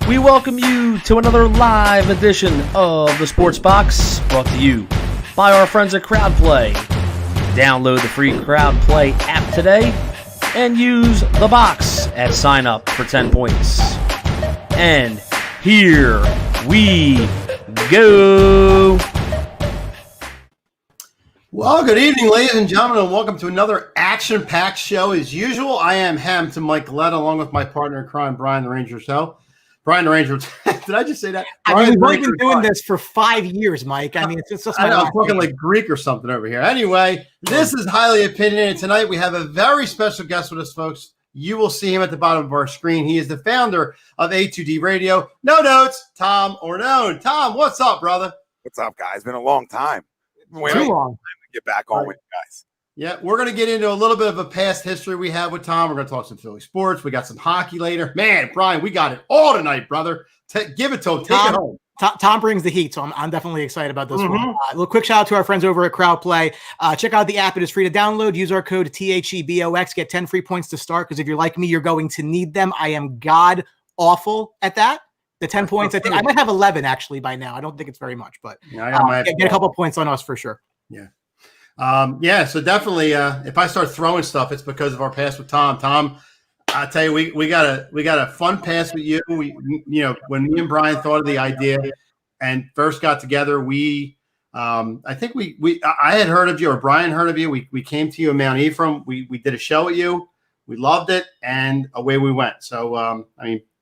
We welcome you to another live edition of the Sports Box, brought to you by our friends at CrowdPlay. Download the free CrowdPlay app today and use the box at sign up for 10 points. And here we go. Well, good evening, ladies and gentlemen, and welcome to another action-packed show. As usual, I am Hampton Mike Galletta, along with my partner in crime, Brian the Ranger. Brian the Ranger, did I just say that? We've only been doing this for 5 years, Mike. I mean, it's just I'm talking like Greek or something over here. Anyway, this is Highly Opinionated. Tonight we have a very special guest with us, folks. You will see him at the bottom of our screen. He is the founder of A2D Radio. No notes, Tom Arnone. Tom, what's up, brother? What's up, guys? Been a long time. Too long to get back on with you guys. Yeah, we're going to get into a little bit of a past history we have with Tom. We're going to talk some Philly sports. We got some hockey later. Man, Brian, we got it all tonight, brother. Give it to him. Take it home. Tom brings the heat, so I'm definitely excited about this one. A little quick shout out to our friends over at CrowdPlay. Check out the app. It is free to download. Use our code THEBOX. Get 10 free points to start, because if you're like me, you're going to need them. I am god awful at that. The 10 points, I think I might have 11 actually by now. I don't think it's very much, but get a couple points on us for sure. Yeah. So definitely, if I start throwing stuff, it's because of our past with Tom. Tom, I tell you, we got a fun past with you. When me and Brian thought of the idea and first got together, I had heard of you, or Brian heard of you. We came to you in Mount Ephraim. We did a show with you. We loved it, and away we went. So,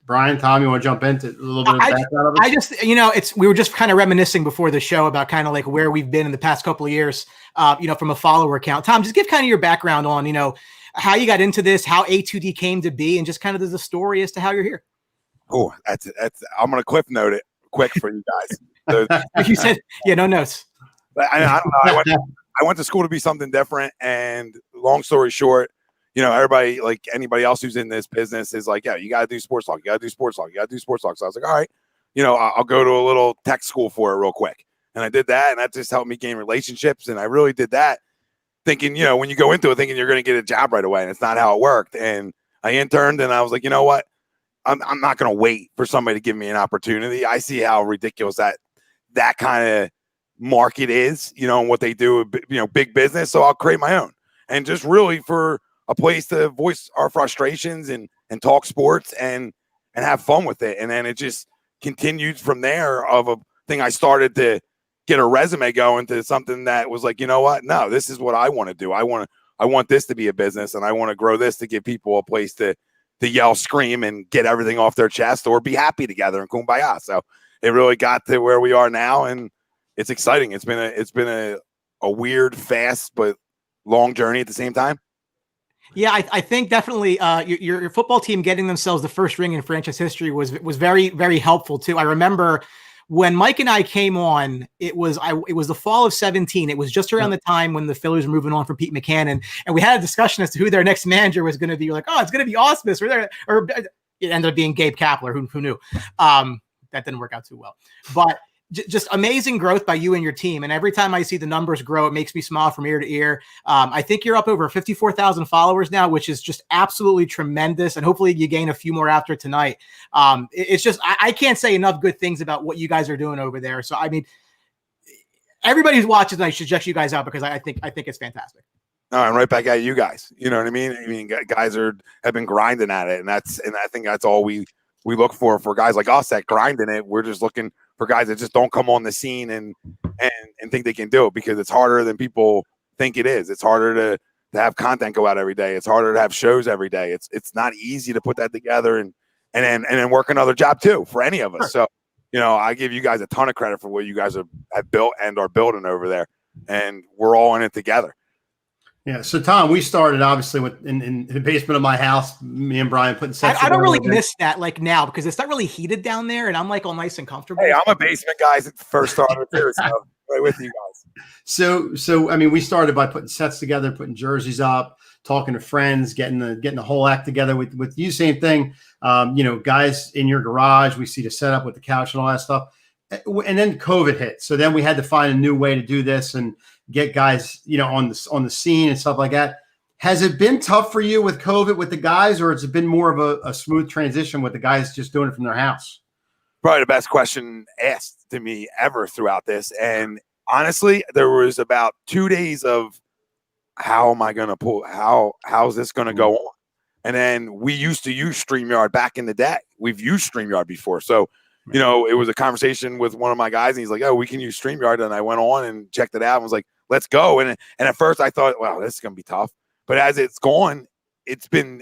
Brian, Tom, you want to jump into a little bit of background of it? We were just kind of reminiscing before the show about kind of like where we've been in the past couple of yeyears, from a follower account. Tom, just give kind of your background on, how you got into this, how A2D came to be, and just kind of the story as to how you're here. Oh, that's I'm going to cliff note it quick for you guys. So, you said, no notes. I don't know. I went to school to be something different, and long story short, everybody, like anybody else who's in this business, is like, yeah, you got to do sports talk. You got to do sports talk. You got to do sports talk. So I was like, all right, I'll go to a little tech school for it real quick. And I did that, and that just helped me gain relationships. And I really did that thinking, when you go into it thinking you're going to get a job right away, and it's not how it worked. And I interned, and I was like, you know what? I'm not going to wait for somebody to give me an opportunity. I see how ridiculous that kind of market is, and what they do, big business. So I'll create my own, and just really for a place to voice our frustrations and talk sports and have fun with it. And then it just continued from there, of a thing I started to get a resume going to something that was like, you know what? No, this is what I want to do. I want this to be a business, and I want to grow this to give people a place to yell, scream, and get everything off their chest, or be happy together and kumbaya. So it really got to where we are now, and it's exciting. It's been a weird, fast, but long journey at the same time. Yeah, I think definitely your football team getting themselves the first ring in franchise history was very, very helpful too. I remember when Mike and I came on, it was the fall of 17. It was just around the time when the Phillies were moving on from Pete McCann, and we had a discussion as to who their next manager was going to be. Like, oh, it's going to be Ausmus, or it ended up being Gabe Kapler. Who knew? That didn't work out too well, but just amazing growth by you and your team. And every time I see the numbers grow, it makes me smile from ear to ear. I think you're up over 54,000 followers now, which is just absolutely tremendous. And hopefully you gain a few more after tonight. It's just, I can't say enough good things about what you guys are doing over there. So, I mean, everybody who's watching tonight should check you guys out, because I think it's fantastic. No, and right back at you guys. You know what I mean? I mean, guys have been grinding at it, and I think that's all we look for guys like us that grinding it. We're just looking for guys that just don't come on the scene and think they can do it, because it's harder than people think it is. It's harder to have content go out every day. It's harder to have shows every day. It's not easy to put that together and then work another job too for any of us. Sure. So, you know, I give you guys a ton of credit for what you guys have built and are building over there, and we're all in it together. Yeah. So, Tom, we started obviously in the basement of my house, me and Brian putting sets. I don't really miss that like now, because it's not really heated down there, and I'm like all nice and comfortable. Hey, I'm a basement guy since the first started too, so right with you guys. So I mean, we started by putting sets together, putting jerseys up, talking to friends, getting the whole act together with you. Same thing. You know, guys in your garage, we see the setup with the couch and all that stuff. And then COVID hit. So then we had to find a new way to do this and get guys, you know, on the scene and stuff like that. Has it been tough for you with COVID with the guys, or has it been more of a smooth transition with the guys just doing it from their house? Probably the best question asked to me ever throughout this. And honestly, there was about 2 days of how am I going to pull? How's this going to go on? And then we used to use StreamYard back in the day. We've used StreamYard before. So, you know, it was a conversation with one of my guys, and he's like, oh, we can use StreamYard. And I went on and checked it out and was like, let's go. And at first I thought, wow, this is going to be tough. But as it's gone, it's been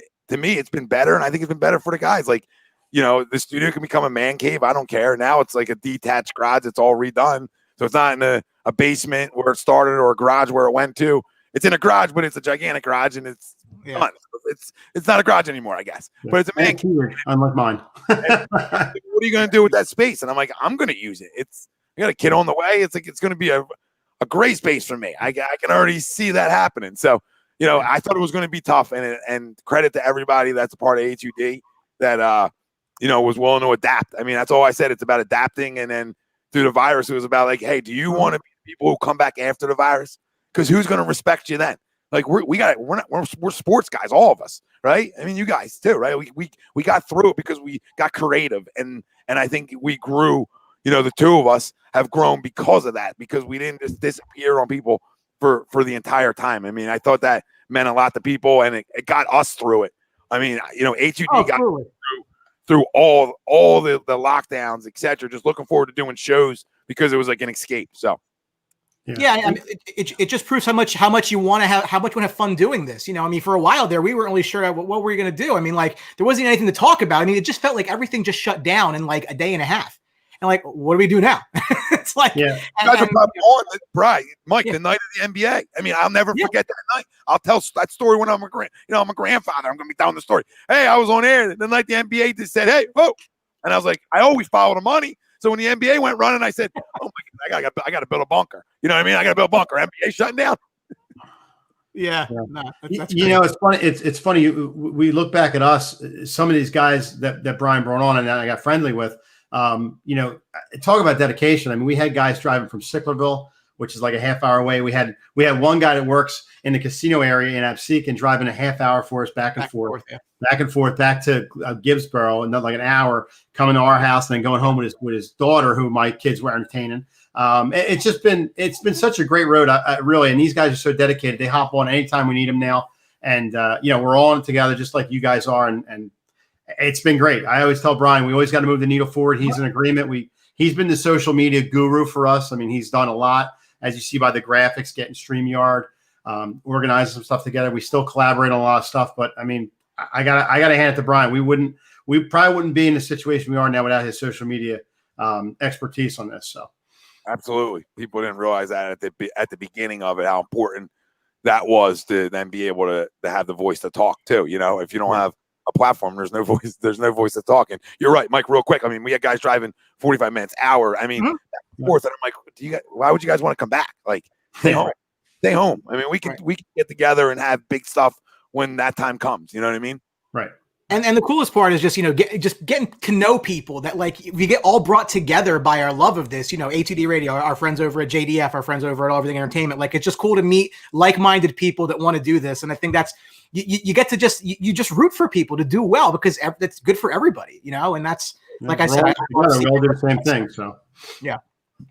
better. And I think it's been better for the guys. Like, you know, the studio can become a man cave. I don't care. Now it's like a detached garage. It's all redone. So it's not in a basement where it started or a garage where it went to. It's in a garage, but it's a gigantic garage, and it's not. It's not a garage anymore, I guess. But it's a man cave. Unlike mine. What are you going to do with that space? And I'm like, I'm going to use it. I got a kid on the way. It's like it's going to be a great space for me. I can already see that happening. So, you know, I thought it was going to be tough, and credit to everybody that's a part of A2D that you know, was willing to adapt. I mean, that's all I said. It's about adapting, and then through the virus, it was about like, hey, do you want to be people who come back after the virus? Because who's going to respect you then? Like we're sports guys, all of us, right? I mean, you guys too, right? We got through it because we got creative, and I think we grew. You know, the two of us have grown because of that, because we didn't just disappear on people for the entire time. I mean, I thought that meant a lot to people, and it got us through it. I mean, you know, A2D got through all the lockdowns, etc. Just looking forward to doing shows because it was like an escape. So. Yeah, I mean, it just proves how much you want to have fun doing this. You know, I mean, for a while there, we weren't really sure what were you going to do. I mean, like there wasn't anything to talk about. I mean, it just felt like everything just shut down in like a day and a half. And like, what do we do now? It's like, Right, Mike, the night of the NBA. I mean, I'll never forget that night. I'll tell that story when I'm a grandfather. I'm going to be telling the story. Hey, I was on air the night the NBA just said, hey, whoa. And I was like, I always follow the money. So when the NBA went running, I said, oh my God, I got to build a bunker. You know what I mean? I got to build a bunker. NBA shutting down. Yeah. No, that's you know, it's funny. It's funny. We look back at us, some of these guys that Brian brought on and that I got friendly with, you know, talk about dedication. I mean, we had guys driving from Sicklerville, which is like a half hour away. We had one guy that works in the casino area in Absecon and driving a half hour for us back and forth back to Gibbsboro, and then like an hour coming to our house and then going home with his daughter, who my kids were entertaining. It's been such a great road. I really, and these guys are so dedicated. They hop on anytime we need them now. And, you know, we're all in it together just like you guys are. And it's been great. I always tell Brian, we always got to move the needle forward. He's in agreement. He's been the social media guru for us. I mean, he's done a lot, as you see by the graphics, getting StreamYard, organizing some stuff together. We still collaborate on a lot of stuff, but I mean, I gotta hand it to Brian. We probably wouldn't be in the situation we are now without his social media expertise on this. So, absolutely, people didn't realize that at the beginning of it, how important that was to then be able to have the voice to talk too. You know, if you don't have a platform. There's no voice. There's no voice that's talking. You're right, Mike. Real quick. I mean, we had guys driving 45 minutes, hour. I mean, back and forth. And I'm like, why would you guys want to come back? Like, stay home. Stay home. I mean, we can get together and have big stuff when that time comes. You know what I mean? Right. And the coolest part is just, just getting to know people that we get all brought together by our love of this, A2D Radio, our friends over at JDF, our friends over at All Everything Entertainment. Like, it's just cool to meet like-minded people that want to do this. And I think that's, you get to just root for people to do well because that's good for everybody, and that's, like I said, we all do the same thing. So, yeah.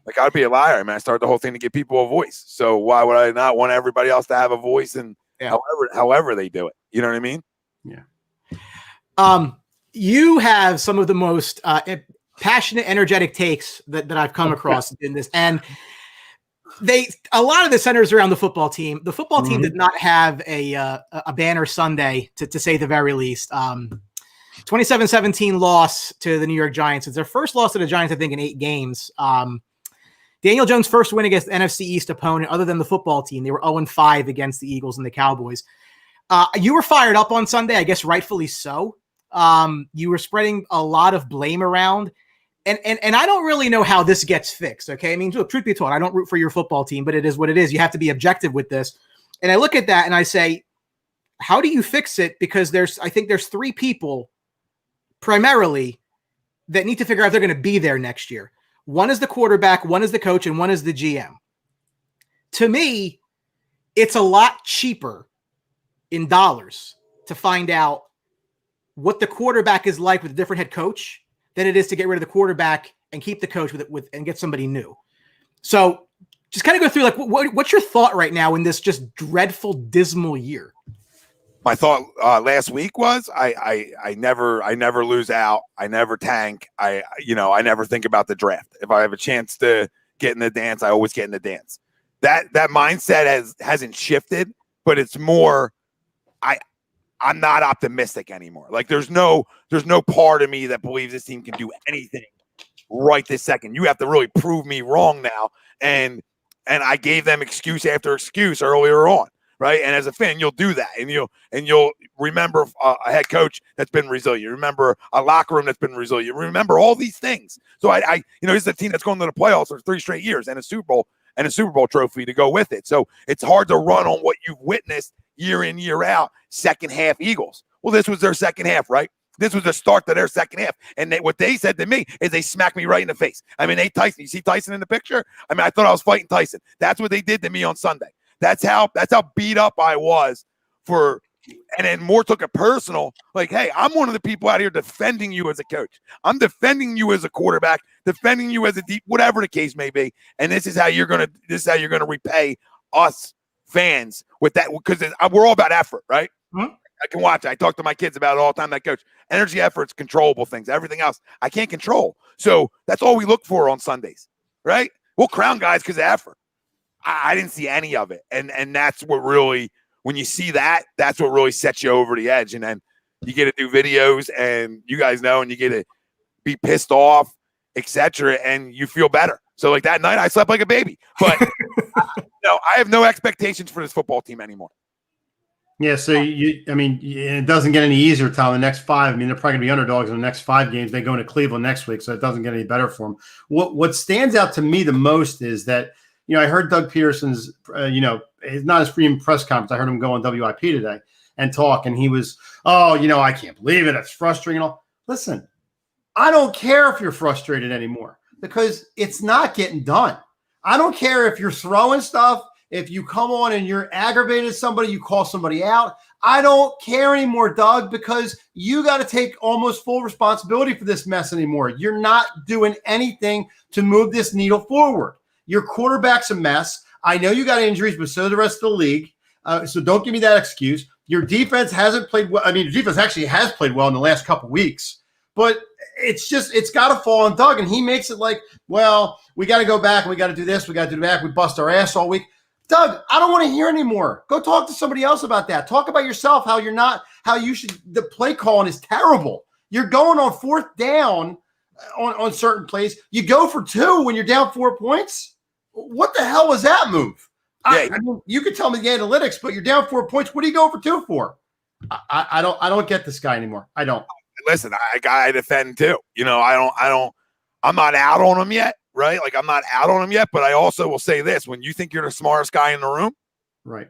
Like, I'd be a liar. I mean, I started the whole thing to give people a voice. So why would I not want everybody else to have a voice and however they do it? You know what I mean? Yeah. You have some of the most passionate, energetic takes that I've come across in this, and a lot of the centers around the football team. The football team did not have a banner Sunday, to say the very least. 27-17 loss to the New York Giants. It's their first loss to the Giants, I think, in 8 games. Daniel Jones' first win against the NFC East opponent, other than the football team. They were 0-5 against the Eagles and the Cowboys. You were fired up on Sunday, I guess rightfully so. You were spreading a lot of blame around, and I don't really know how this gets fixed. Okay. I mean, truth be told, I don't root for your football team, but it is what it is. You have to be objective with this. And I look at that and I say, how do you fix it? Because I think there's 3 people primarily that need to figure out if they're going to be there next year. One is the quarterback, one is the coach, and one is the GM. To me, it's a lot cheaper in dollars to find out what the quarterback is like with a different head coach than it is to get rid of the quarterback and keep the coach and get somebody new. So just kind of go through, like, what's your thought right now in this just dreadful, dismal year? My thought last week was I never lose out. I never tank. I never think about the draft. If I have a chance to get in the dance, I always get in the dance. That mindset hasn't shifted, but it's more I'm not optimistic anymore. Like, there's no part of me that believes this team can do anything right this second. You have to really prove me wrong now. And I gave them excuse after excuse earlier on, right? And as a fan, you'll do that, and you'll remember a head coach that's been resilient. You remember a locker room that's been resilient. You remember all these things. So I this is a team that's going to the playoffs for 3 straight years and a Super Bowl trophy to go with it. So it's hard to run on what you've witnessed year in, year out, second half Eagles. Well, this was their second half, right? This was the start to their second half. And what they said to me is they smacked me right in the face. I mean, Tyson, you see Tyson in the picture? I mean, I thought I was fighting Tyson. That's what they did to me on Sunday. That's how beat up I was and then Moore took it personal. Like, hey, I'm one of the people out here defending you as a coach. I'm defending you as a quarterback, defending you as a deep, whatever the case may be. And this is how you're gonna repay us fans with that, because we're all about effort, right? Mm-hmm. I can watch it. I talk to my kids about it all the time. That coach, energy, efforts, controllable things. Everything else I can't control. So that's all we look for on Sundays, right? We'll crown guys because of effort. I didn't see any of it, and that's what really, when you see that, that's what really sets you over the edge. And then you get to do videos, and you guys know, and you get to be pissed off, etc., and you feel better. So like that night, I slept like a baby. But I have no expectations for this football team anymore. Yeah, so it doesn't get any easier, Tom. The next 5, I mean, they're probably going to be underdogs in the next 5 games. They go into Cleveland next week, so it doesn't get any better for them. What stands out to me the most is that, I heard Doug Peterson's, it's not his pre press conference. I heard him go on WIP today and talk, and he was, I can't believe it. It's frustrating. Listen, I don't care if you're frustrated anymore because it's not getting done. I don't care if you're throwing stuff. If you come on and you're aggravated somebody, you call somebody out. I don't care anymore, Doug, because you got to take almost full responsibility for this mess anymore. You're not doing anything to move this needle forward. Your quarterback's a mess. I know you got injuries, but so the rest of the league. So don't give me that excuse. Your defense hasn't played well. I mean, your defense actually has played well in the last couple of weeks. But it's got to fall on Doug, and he makes it like, well, we got to go back, and we got to do this, we got to do that. We bust our ass all week. Doug, I don't want to hear anymore. Go talk to somebody else about that. Talk about yourself, the play calling is terrible. You're going on 4th down on certain plays. You go for 2 when you're down 4 points. What the hell was that move? Yeah. I mean, you could tell me the analytics, but you're down 4 points. What are you going for 2 for? I don't get this guy anymore. I don't. Listen, I defend too. You know, I'm not out on him yet, right? Like I'm not out on him yet, but I also will say this: when you think you're the smartest guy in the room, right,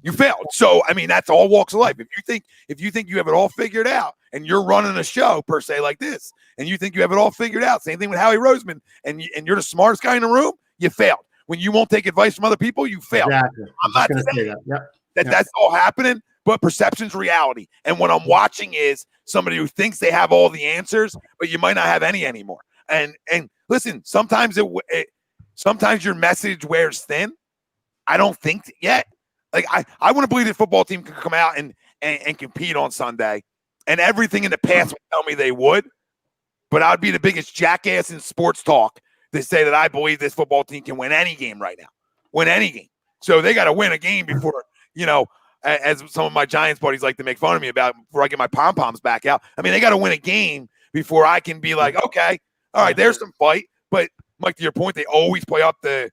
you failed. So I mean, that's all walks of life. If you think you have it all figured out, and you're running a show per se like this, and you think you have it all figured out, same thing with Howie Roseman, and you're the smartest guy in the room, you failed. When you won't take advice from other people, you failed. Exactly. I'm not going to say that. Yep. That's all happening, but perception's reality. And what I'm watching is somebody who thinks they have all the answers, but you might not have any anymore. And listen, sometimes sometimes your message wears thin. I don't think yet. Like I want to believe the football team can come out and compete on Sunday, and everything in the past would tell me they would. But I'd be the biggest jackass in sports talk to say that I believe this football team can win any game right now. Win any game. So they got to win a game before, you know, as some of my Giants buddies like to make fun of me about, before I get my pom-poms back out. I mean, they got to win a game before I can be like, okay, all right, there's some fight. But, Mike, to your point, they always play up the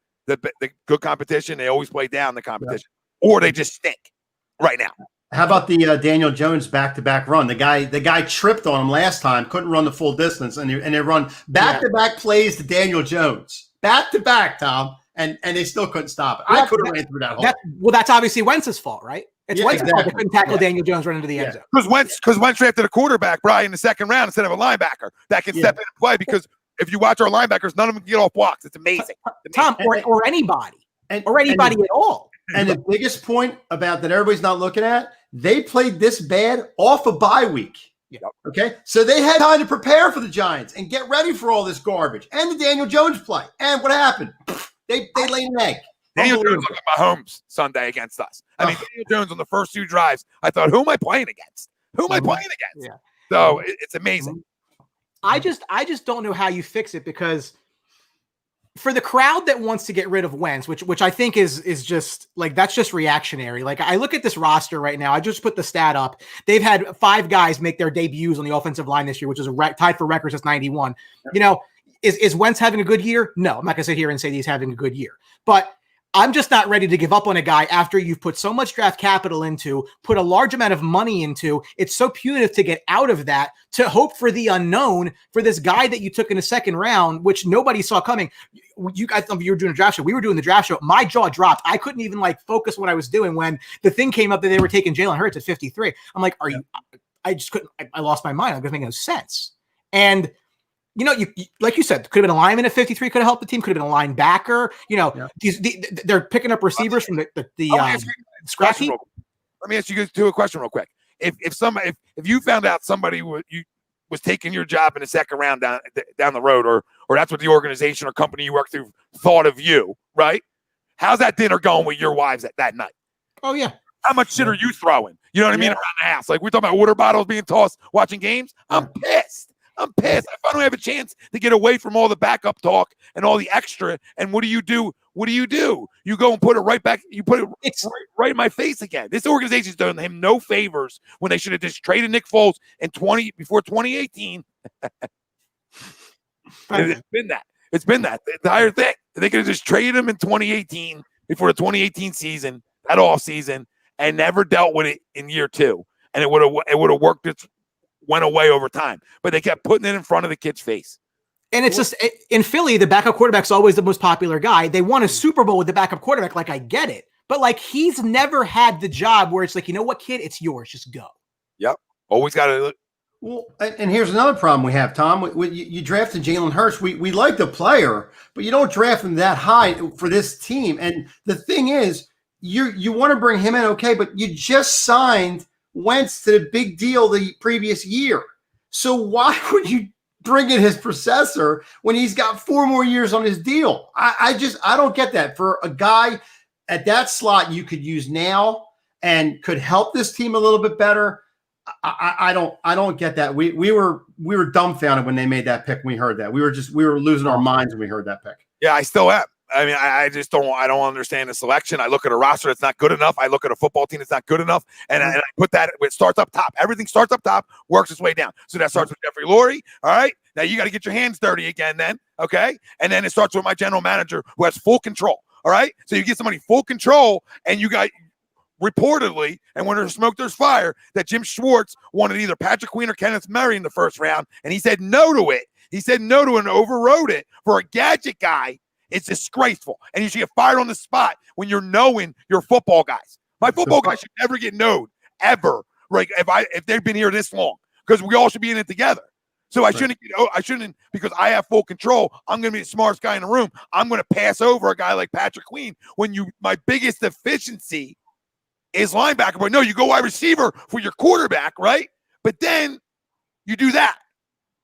good competition. They always play down the competition. Or they just stink right now. How about the Daniel Jones back-to-back run? The guy tripped on him last time, couldn't run the full distance, and they run back-to-back plays to Daniel Jones. Back-to-back, Tom. And they still couldn't stop it. I could have ran through that hole. Well, that's obviously Wentz's fault, right? It's Wentz's fault they couldn't tackle Daniel Jones run into the end zone. Because Wentz drafted a quarterback, Brian, in the second round instead of a linebacker that can step in and play. Because if you watch our linebackers, none of them can get off blocks. It's amazing. Tom, or anybody. Or anybody at all. And the biggest point about that everybody's not looking at, they played this bad off a bye week. Yeah. Okay. So they had time to prepare for the Giants and get ready for all this garbage and the Daniel Jones play. And what happened? They laid an egg. Daniel Jones looked at Mahomes Sunday against us. I mean, Daniel Jones on the first 2 drives, I thought, who am I playing against? Who am I playing against? Yeah. So it's amazing. I just don't know how you fix it, because for the crowd that wants to get rid of Wentz, which I think is just like, that's just reactionary. Like, I look at this roster right now. I just put the stat up. They've had 5 guys make their debuts on the offensive line this year, which is tied for records since 91. You know, is Wentz having a good year? No, I'm not going to sit here and say he's having a good year, but I'm just not ready to give up on a guy after you've put so much draft capital into, put a large amount of money into. It's so punitive to get out of that, to hope for the unknown for this guy that you took in the second round, which nobody saw coming. You guys, you were doing a draft show. We were doing the draft show. My jaw dropped. I couldn't even focus what I was doing when the thing came up that they were taking Jalen Hurts at 53. I'm like, I just couldn't, I lost my mind. It doesn't make no sense. And you know, you like you said, could have been a lineman at 53, could have helped the team, could have been a linebacker. You know, they're picking up receivers from the scratch heap. Let me ask you guys a question real quick. If you found out somebody was taking your job in the second round down the road, or that's what the organization or company you work through thought of you, right? How's that dinner going with your wives that night? Oh yeah. How much shit are you throwing? You know what I mean? Around the house. Like, we're talking about water bottles being tossed watching games. I'm pissed. I finally have a chance to get away from all the backup talk and all the extra. And what do you do? You go and put it right back. You put it right in my face again. This organization's done him no favors when they should have just traded Nick Foles before 2018. It's been that the entire thing. They could have just traded him in 2018 before the 2018 season, that off season, and never dealt with it in year 2. And it would have worked. Went away over time, but they kept putting it in front of the kid's face. And it's just, in Philly, the backup quarterback's always the most popular guy. They won a Super Bowl with the backup quarterback. Like, I get it, but he's never had the job where it's like, you know what, kid, it's yours. Just go. Yep. Always got to. Well, and here's another problem we have, Tom. You drafted Jalen Hurts. We like the player, but you don't draft him that high for this team. And the thing is, you want to bring him in, okay, but you just signed Wentz to the big deal the previous year. So why would you bring in his processor when he's got 4 more years on his deal? I don't get that. For a guy at that slot you could use now and could help this team a little bit better. I don't get that. We were dumbfounded when they made that pick. When we heard that. We were losing our minds when we heard that pick. Yeah, I still am. I mean, I just don't understand the selection. I look at a roster that's not good enough. I look at a football team that's not good enough. And I put that, it starts up top. Everything starts up top, works its way down. So that starts with Jeffrey Lurie. All right. Now you got to get your hands dirty again then. Okay. And then it starts with my general manager who has full control. All right. So you get somebody full control and you got reportedly, and when there's smoke, there's fire, that Jim Schwartz wanted either Patrick Queen or Kenneth Murray in the first round, and he said no to it. He said no to it and overrode it. For a gadget guy, it's disgraceful. And you should get fired on the spot when you're knowing your football guys. My football guys should never get known, ever. Like if they've been here this long, because we all should be in it together. So I shouldn't, because I have full control. I'm going to be the smartest guy in the room. I'm going to pass over a guy like Patrick Queen when my biggest deficiency is linebacker. But no, you go wide receiver for your quarterback, right? But then you do that.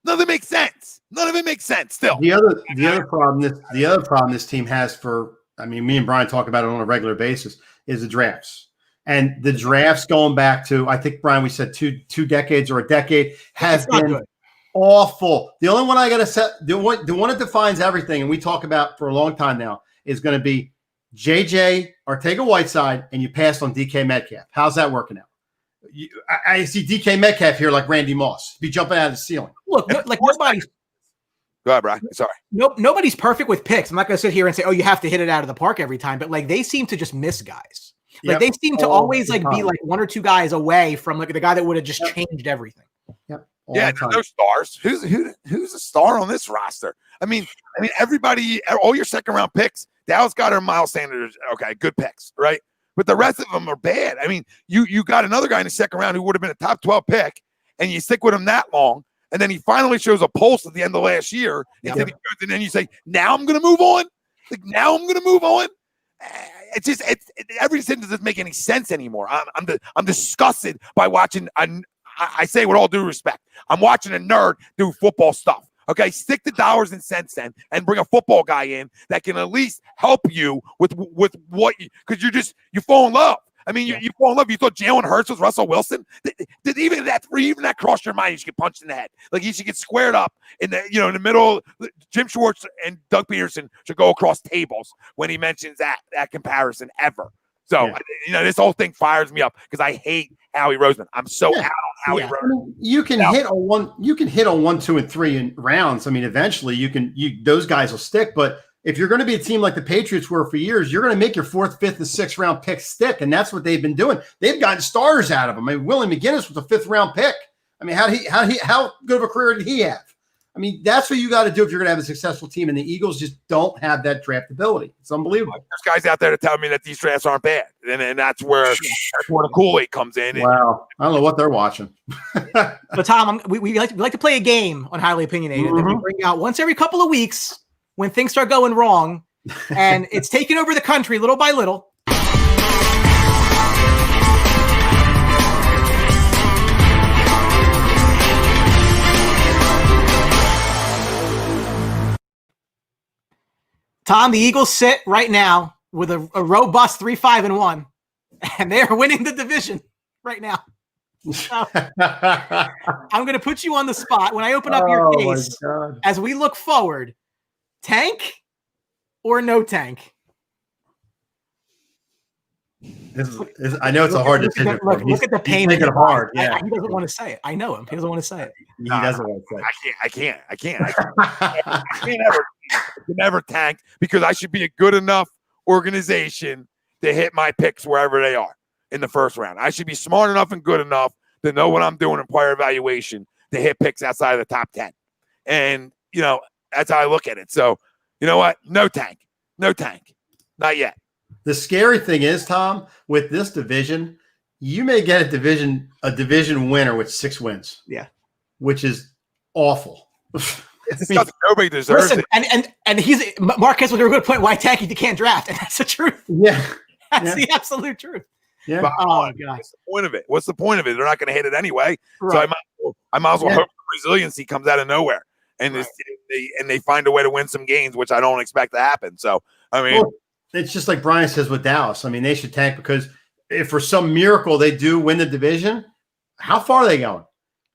None of it makes sense. None of it makes sense. Still, the other problem this team has me and Brian talk about it on a regular basis is the drafts. And the drafts going back to, I think, Brian, we said two decades or a decade has been good. Awful. The only one I got to set, the one that defines everything, and we talk about for a long time now, is going to be JJ Ortega-Whiteside, and you passed on DK Metcalf. How's that working out? I see DK Metcalf here like Randy Moss, be jumping out of the ceiling. Look, like nobody's. Go ahead, Brian. Sorry. Nobody's perfect with picks. I'm not going to sit here and say, "Oh, you have to hit it out of the park every time." But like they seem to just miss guys. Like they seem to always like be like one or two guys away from like the guy that would have just changed everything. Yep. Yeah, no stars. Who's a star on this roster? I mean, everybody, all your second round picks, Dallas Goedert, Miles Sanders, okay, good picks, right? But the rest of them are bad. I mean, you got another guy in the second round who would have been a top 12 pick, and you stick with him that long, and then he finally shows a pulse at the end of last year, and then you say, now I'm going to move on? Like, now I'm going to move on? It's just, every sentence doesn't make any sense anymore. I'm disgusted by watching I say with all due respect, I'm watching a nerd do football stuff. Okay, stick the dollars and cents then, and bring a football guy in that can at least help you with what because you fall in love. I mean, you fall in love. You thought Jalen Hurts was Russell Wilson? Did even that cross your mind? You should get punched in the head. Like he should get squared up in the middle. Jim Schwartz and Doug Peterson should go across tables when he mentions that comparison ever. So this whole thing fires me up because I hate Howie Roseman. I'm so out on Howie Roseman. I mean, you can hit on 1, 2, and 3 in rounds. I mean, eventually those guys will stick. But if you're going to be a team like the Patriots were for years, you're going to make your 4th, 5th, and 6th round picks stick, and that's what they've been doing. They've gotten starters out of them. I mean, Willie McGinnis was a 5th round pick. I mean, how good of a career did he have? I mean, that's what you got to do if you're going to have a successful team, and the Eagles just don't have that draft ability. It's unbelievable. There's guys out there to tell me that these drafts aren't bad, and that's where the Kool-Aid comes in. Wow, I don't know what they're watching. But Tom, we like to play a game on Highly Opinionated that we bring out once every couple of weeks when things start going wrong, and it's taking over the country little by little. Tom, the Eagles sit right now with a robust 3-5-1, and they are winning the division right now. So, I'm going to put you on the spot when I open up your case as we look forward. Tank or no tank? I know it's a hard decision. Look at the pain. He's making it hard. Yeah. He doesn't want to say it. I know him. He doesn't want to say it. He doesn't want to say it. I can't ever tank because I should be a good enough organization to hit my picks wherever they are in the first round. I should be smart enough and good enough to know what I'm doing in player evaluation to hit picks outside of the top 10. And, that's how I look at it. So, you know what? No tank. Not yet. The scary thing is, Tom, with this division, you may get a division winner with 6 wins. Yeah. Which is awful. Nobody deserves it. And Marquez was a good point. Why tank if you can't draft? And that's the truth. Yeah. That's the absolute truth. Yeah. But, God. What's the point of it? What's the point of it? They're not going to hit it anyway. Right. So I might as well hope the resiliency comes out of nowhere. And they find a way to win some games, which I don't expect to happen. So, it's just like Brian says with Dallas. I mean, they should tank because if for some miracle they do win the division, how far are they going?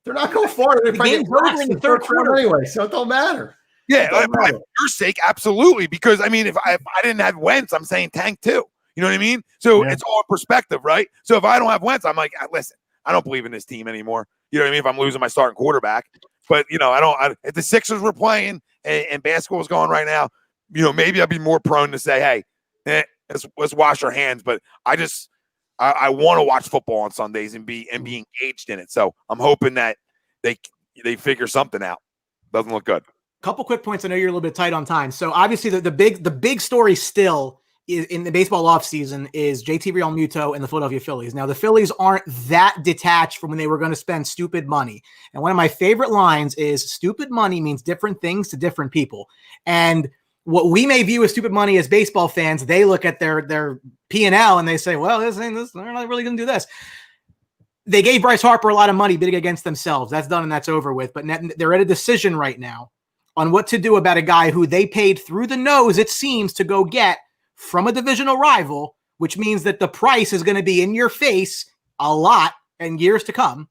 They're not going far. They're the game's over in the third quarter anyway, so it don't matter. Yeah, for your sake, absolutely. Because, if I didn't have Wentz, I'm saying tank too. You know what I mean? So it's all perspective, right? So if I don't have Wentz, I'm like, listen, I don't believe in this team anymore. You know what I mean? If I'm losing my starting quarterback. But, if the Sixers were playing and basketball is going right now, maybe I'd be more prone to say, hey, let's wash our hands. But I I want to watch football on Sundays and be engaged in it. So I'm hoping that they figure something out. Doesn't look good. Couple quick points. I know you're a little bit tight on time. So obviously the big story still is in the baseball offseason is JT Realmuto and the Philadelphia Phillies. Now the Phillies aren't that detached from when they were going to spend stupid money. And one of my favorite lines is stupid money means different things to different people. And what we may view as stupid money as baseball fans, they look at their P&L and they say, well, they're not really going to do this. They gave Bryce Harper a lot of money bidding against themselves. That's done and that's over with. But they're at a decision right now on what to do about a guy who they paid through the nose, it seems, to go get from a divisional rival, which means that the price is going to be in your face a lot and years to come.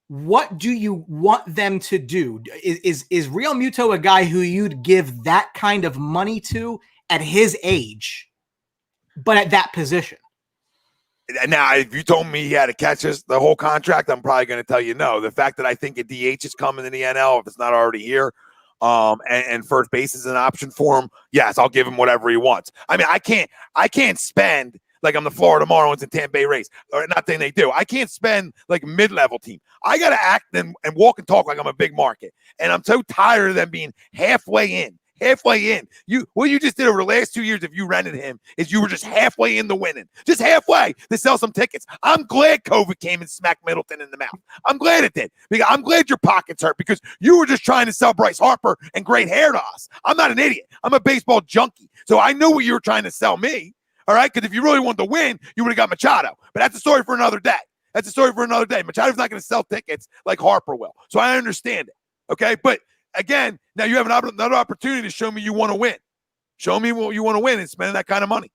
What do you want them to do? Is Realmuto a guy who you'd give that kind of money to at his age, but at that position? Now, if you told me he had to catch the whole contract, I'm probably going to tell you no. The fact that I think a DH is coming in the NL, if it's not already here, and first base is an option for him, yes, I'll give him whatever he wants. I mean, I can't spend like I'm the Florida Marlins and Tampa Bay Rays, or not saying they do. I can't spend like mid-level team. I got to act and walk and talk like I'm a big market. And I'm so tired of them being halfway in. What you just did over the last 2 years, if you rented him, is you were just halfway into winning, just halfway to sell some tickets. I'm glad COVID came and smacked Middleton in the mouth. I'm glad it did. Because I'm glad your pockets hurt because you were just trying to sell Bryce Harper and great hair to us. I'm not an idiot. I'm a baseball junkie. So I know what you were trying to sell me. All right. Because if you really wanted to win, you would have got Machado. But that's a story for another day. Machado's not going to sell tickets like Harper will. So I understand it. Okay. But again, now you have another opportunity to show me you want to win. Show me what you want to win and spending that kind of money.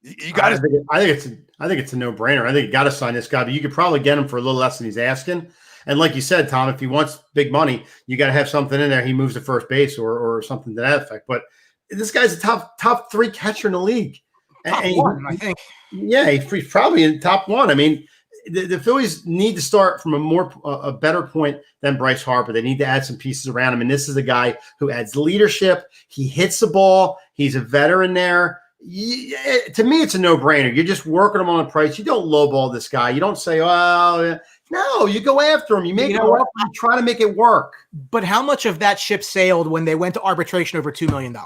You got to. I think it's a no-brainer. I think you got to sign this guy, but you could probably get him for a little less than he's asking. And like you said, Tom, if he wants big money, you got to have something in there. He moves to first base or something to that effect. But this guy's a top 3 catcher in the league. Top one, I think. Yeah, he's probably in top 1. I mean, the Phillies need to start from a better point than Bryce Harper. They need to add some pieces around him. And this is a guy who adds leadership. He hits the ball. He's a veteran there. To me, it's a no-brainer. You're just working him on a price. You don't lowball this guy. You don't say, oh, no, you go after him. You make it work. You try to make it work. But how much of that ship sailed when they went to arbitration over $2 million?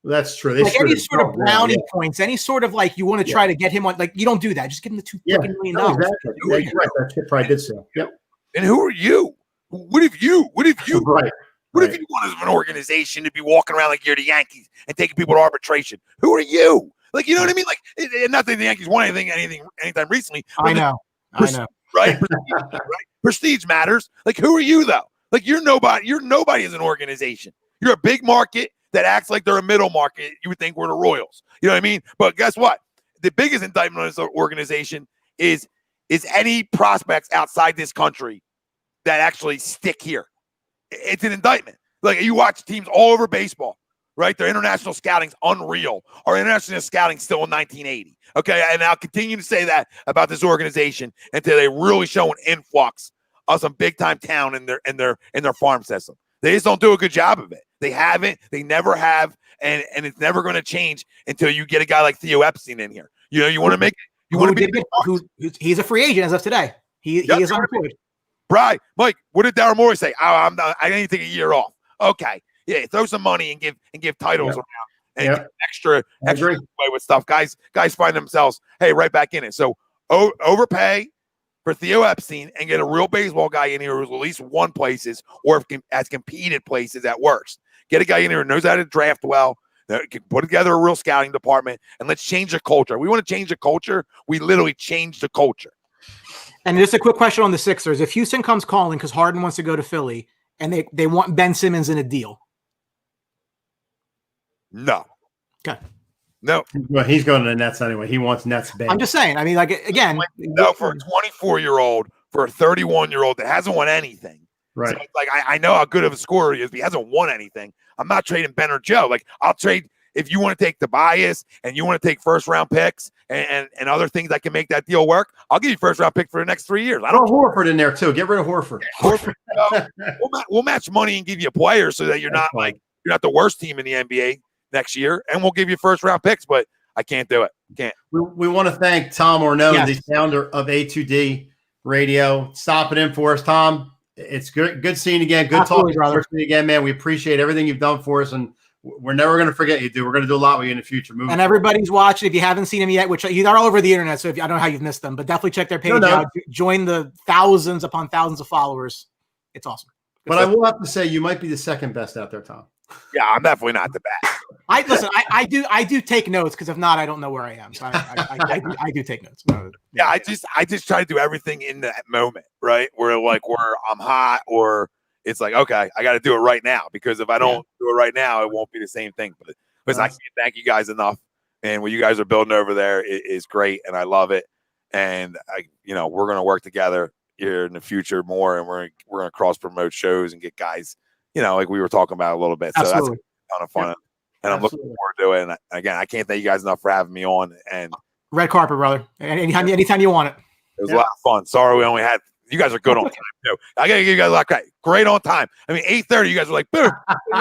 That's true. Like any sort of brownie points, any sort of like you want to try to get him on, like you don't do that. Just give him the $2 million. No, exactly. Yeah, you're right. That ship probably did so. Yep. And who are you? What if you? Right. What if you wanted an organization to be walking around like you're the Yankees and taking people to arbitration? Who are you? Like, you know what I mean? Like, not that the Yankees won anytime recently. I know. Right? Prestige matters. Like, who are you though? Like, you're nobody. You're nobody as an organization. You're a big market that acts like they're a middle market. You would think we're the Royals. You know what I mean? But guess what? The biggest indictment on this organization is any prospects outside this country that actually stick here. It's an indictment. Like, you watch teams all over baseball, right? Their international scouting's unreal. Our international scouting's still in 1980. Okay, and I'll continue to say that about this organization until they really show an influx of some big time talent in their farm system. They just don't do a good job of it. They haven't. They never have, and it's never going to change until you get a guy like Theo Epstein in here. You know, you want to make. You want to be. He's a free agent as of today. He is unemployed. Right, Mike. What did Daryl Morey say? I need to take a year off. Okay, yeah, throw some money and give titles around and get extra away with stuff. Guys find themselves right back in it. So overpay for Theo Epstein and get a real baseball guy in here who's at least won places or has competed places at worst. Get a guy in here who knows how to draft well, that can put together a real scouting department, and let's change the culture. We want to change the culture. We literally change the culture. And just a quick question on the Sixers. If Houston comes calling because Harden wants to go to Philly and they want Ben Simmons in a deal. No. Okay. No. Well, he's going to the Nets anyway. He wants Nets bad. I'm just saying. I mean, like, again. No, for a 24-year-old, for a 31-year-old that hasn't won anything. Right. So, like, I know how good of a scorer he is, but he hasn't won anything. I'm not trading Ben or Joe. Like, I'll trade if you want to take Tobias and you want to take first-round picks and other things that can make that deal work. I'll give you first-round pick for the next 3 years. I don't. Horford in there too. Get rid of Horford. We'll match money and give you a player so that you're not the worst team in the NBA next year, and we'll give you first-round picks. But I can't do it. Can't. We want to thank Tom Arnone, Yes. the founder of A2D Radio, stopping in for us. Tom, it's good seeing you again. Good Absolutely, talking brother. to you again, man. We appreciate everything you've done for us, and we're never going to forget you, dude. We're going to do a lot with you in the future. And everybody's watching. If you haven't seen them yet, which they're all over the internet, so I don't know how you've missed them, but definitely check their page out. Join the thousands upon thousands of followers. It's awesome. But I will have to say, you might be the second best out there, Tom. Yeah, I'm definitely not the best. I do take notes, because if not, I don't know where I am. So I do take notes. Yeah, I just try to do everything in that moment, right? Where I'm hot, or it's like, okay, I got to do it right now, because if I don't do it right now, it won't be the same thing. But listen, I can't thank you guys enough, and what you guys are building over there is great, and I love it. And we're gonna work together here in the future more, and we're gonna cross promote shows and get guys, like we were talking about a little bit. So Absolutely. that's a ton of fun. And I'm looking forward to it. And again, I can't thank you guys enough for having me on. And red carpet, brother. Anytime you want it. It was a lot of fun. Sorry we only had. You guys are good on time too. I gotta give you guys a lot of credit. Great on time. I mean, 8:30. You guys were like, boom,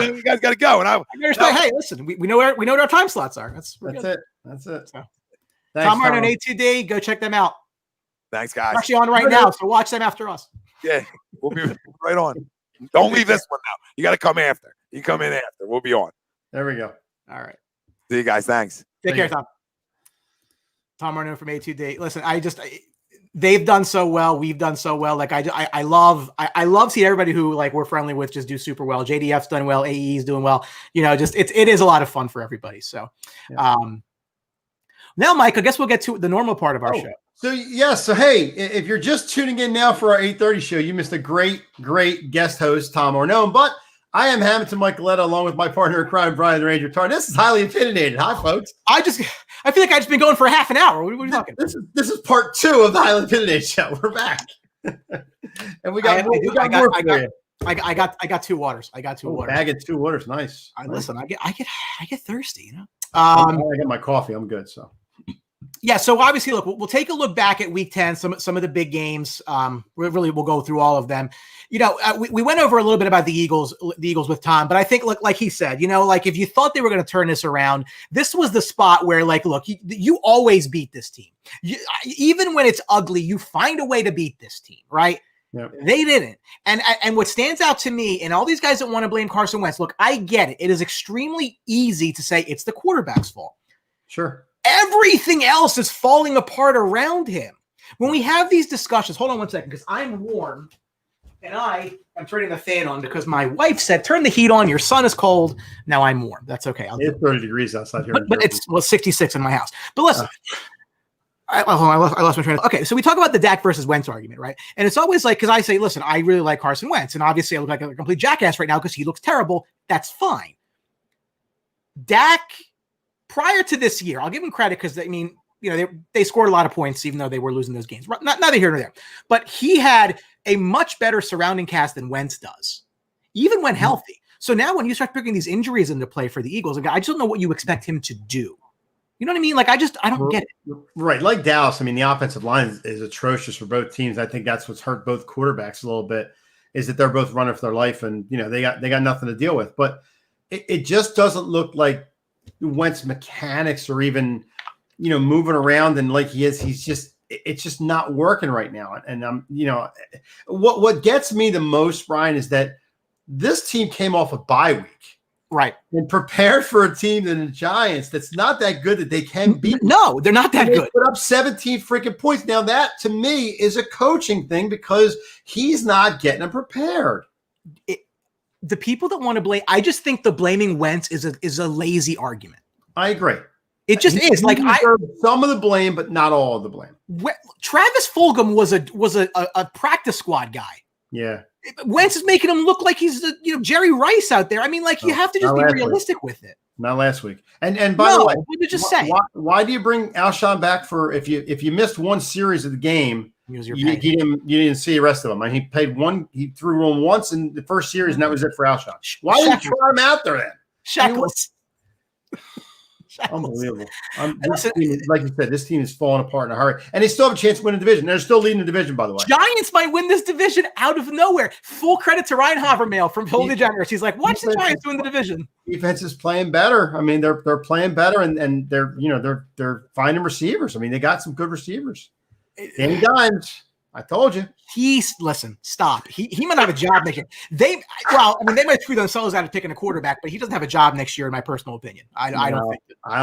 you guys got to go. And I understand. Hey, listen, we know what our time slots are. That's it. That's it. So, thanks, Tom Arnone, A2D. Go check them out. Thanks, guys. We're actually on right now, so watch them after us. Yeah, we'll be right on. Don't leave this one now. You got to come after. You come in after. We'll be on. There we go. All right. See you guys. Thanks. Take care, Tom. Tom Arnone from A2D. Listen, they've done so well. We've done so well. Like I love seeing everybody who we're friendly with just do super well. JDF's done well. AE's doing well. It is a lot of fun for everybody. So, now, Mike, I guess we'll get to the normal part of our show. So hey, if you're just tuning in now for our 8:30 show, you missed a great guest host, Tom Arnone. But I am Hamilton Mike Galletta, along with my partner in crime, Brian the Ranger Attard. This is Highly Opinionated. Hi, folks. I feel like I've just been going for half an hour. What are you talking? This is part 2 of the Highly Opinionated show. We're back, and we got more for you. I got 2 waters. I got 2 waters. Bag of 2 waters. Nice. Listen, I get thirsty. I got my coffee. I'm good. So. Yeah, so obviously, look, we'll take a look back at Week 10, some of the big games. We'll go through all of them. We went over a little bit about the Eagles with Tom, but I think, like he said, if you thought they were going to turn this around, this was the spot where, look, you always beat this team. Even when it's ugly, you find a way to beat this team, right? Yep. They didn't. And what stands out to me, and all these guys that want to blame Carson Wentz, look, I get it. It is extremely easy to say it's the quarterback's fault. Sure. Everything else is falling apart around him. When we have these discussions, hold on one second, because I'm warm, and I am turning the fan on because my wife said, turn the heat on, your son is cold. Now I'm warm. That's okay. It's 30 degrees outside here. But it's 66 in my house. But listen, I lost my train of thought. Okay, so we talk about the Dak versus Wentz argument, right? And it's always because I say, listen, I really like Carson Wentz, and obviously I look like a complete jackass right now because he looks terrible. That's fine. Dak, prior to this year, I'll give him credit because they scored a lot of points even though they were losing those games. Neither here nor there. But he had a much better surrounding cast than Wentz does, even when healthy. So now when you start picking these injuries into play for the Eagles, I just don't know what you expect him to do. You know what I mean? I don't get it. Right. Like Dallas, the offensive line is atrocious for both teams. I think that's what's hurt both quarterbacks a little bit, is that they're both running for their life and, they got nothing to deal with. But it just doesn't look like Wentz mechanics or even, moving around and like he is, it's just not working right now. And what gets me the most, Brian, is that this team came off a bye week, right, and prepared for a team than the Giants that's not that good that they can beat. No, they're not that good. Put up 17 freaking points. Now that to me is a coaching thing because he's not getting them prepared. The people that want to blame, I just think the blaming Wentz is a lazy argument. I agree. It just is. Some of the blame, but not all of the blame. Travis Fulgham was a practice squad guy. Yeah. Wentz is making him look like he's Jerry Rice out there. You have to just be realistic with it. Not last week. And by the way, what did you just say? Why do you bring Alshon back for if you missed one series of the game? You didn't see the rest of them. He played one. He threw one once in the first series, and that was it for Alshon. Why did you try him out there then? Shackless. Unbelievable. This team, like you said, this team is falling apart in a hurry. And they still have a chance to win the division. They're still leading the division, by the way. Giants might win this division out of nowhere. Full credit to Ryan Havermail from Phil DeGeneres. He's like, watch the Giants win the division. Defense is playing better. I mean, they're playing better, and they're finding receivers. I mean, they got some good receivers. Danny Dimes, I told you. Stop. He might have a job next year. They might screw themselves out of picking a quarterback, but he doesn't have a job next year, in my personal opinion. I don't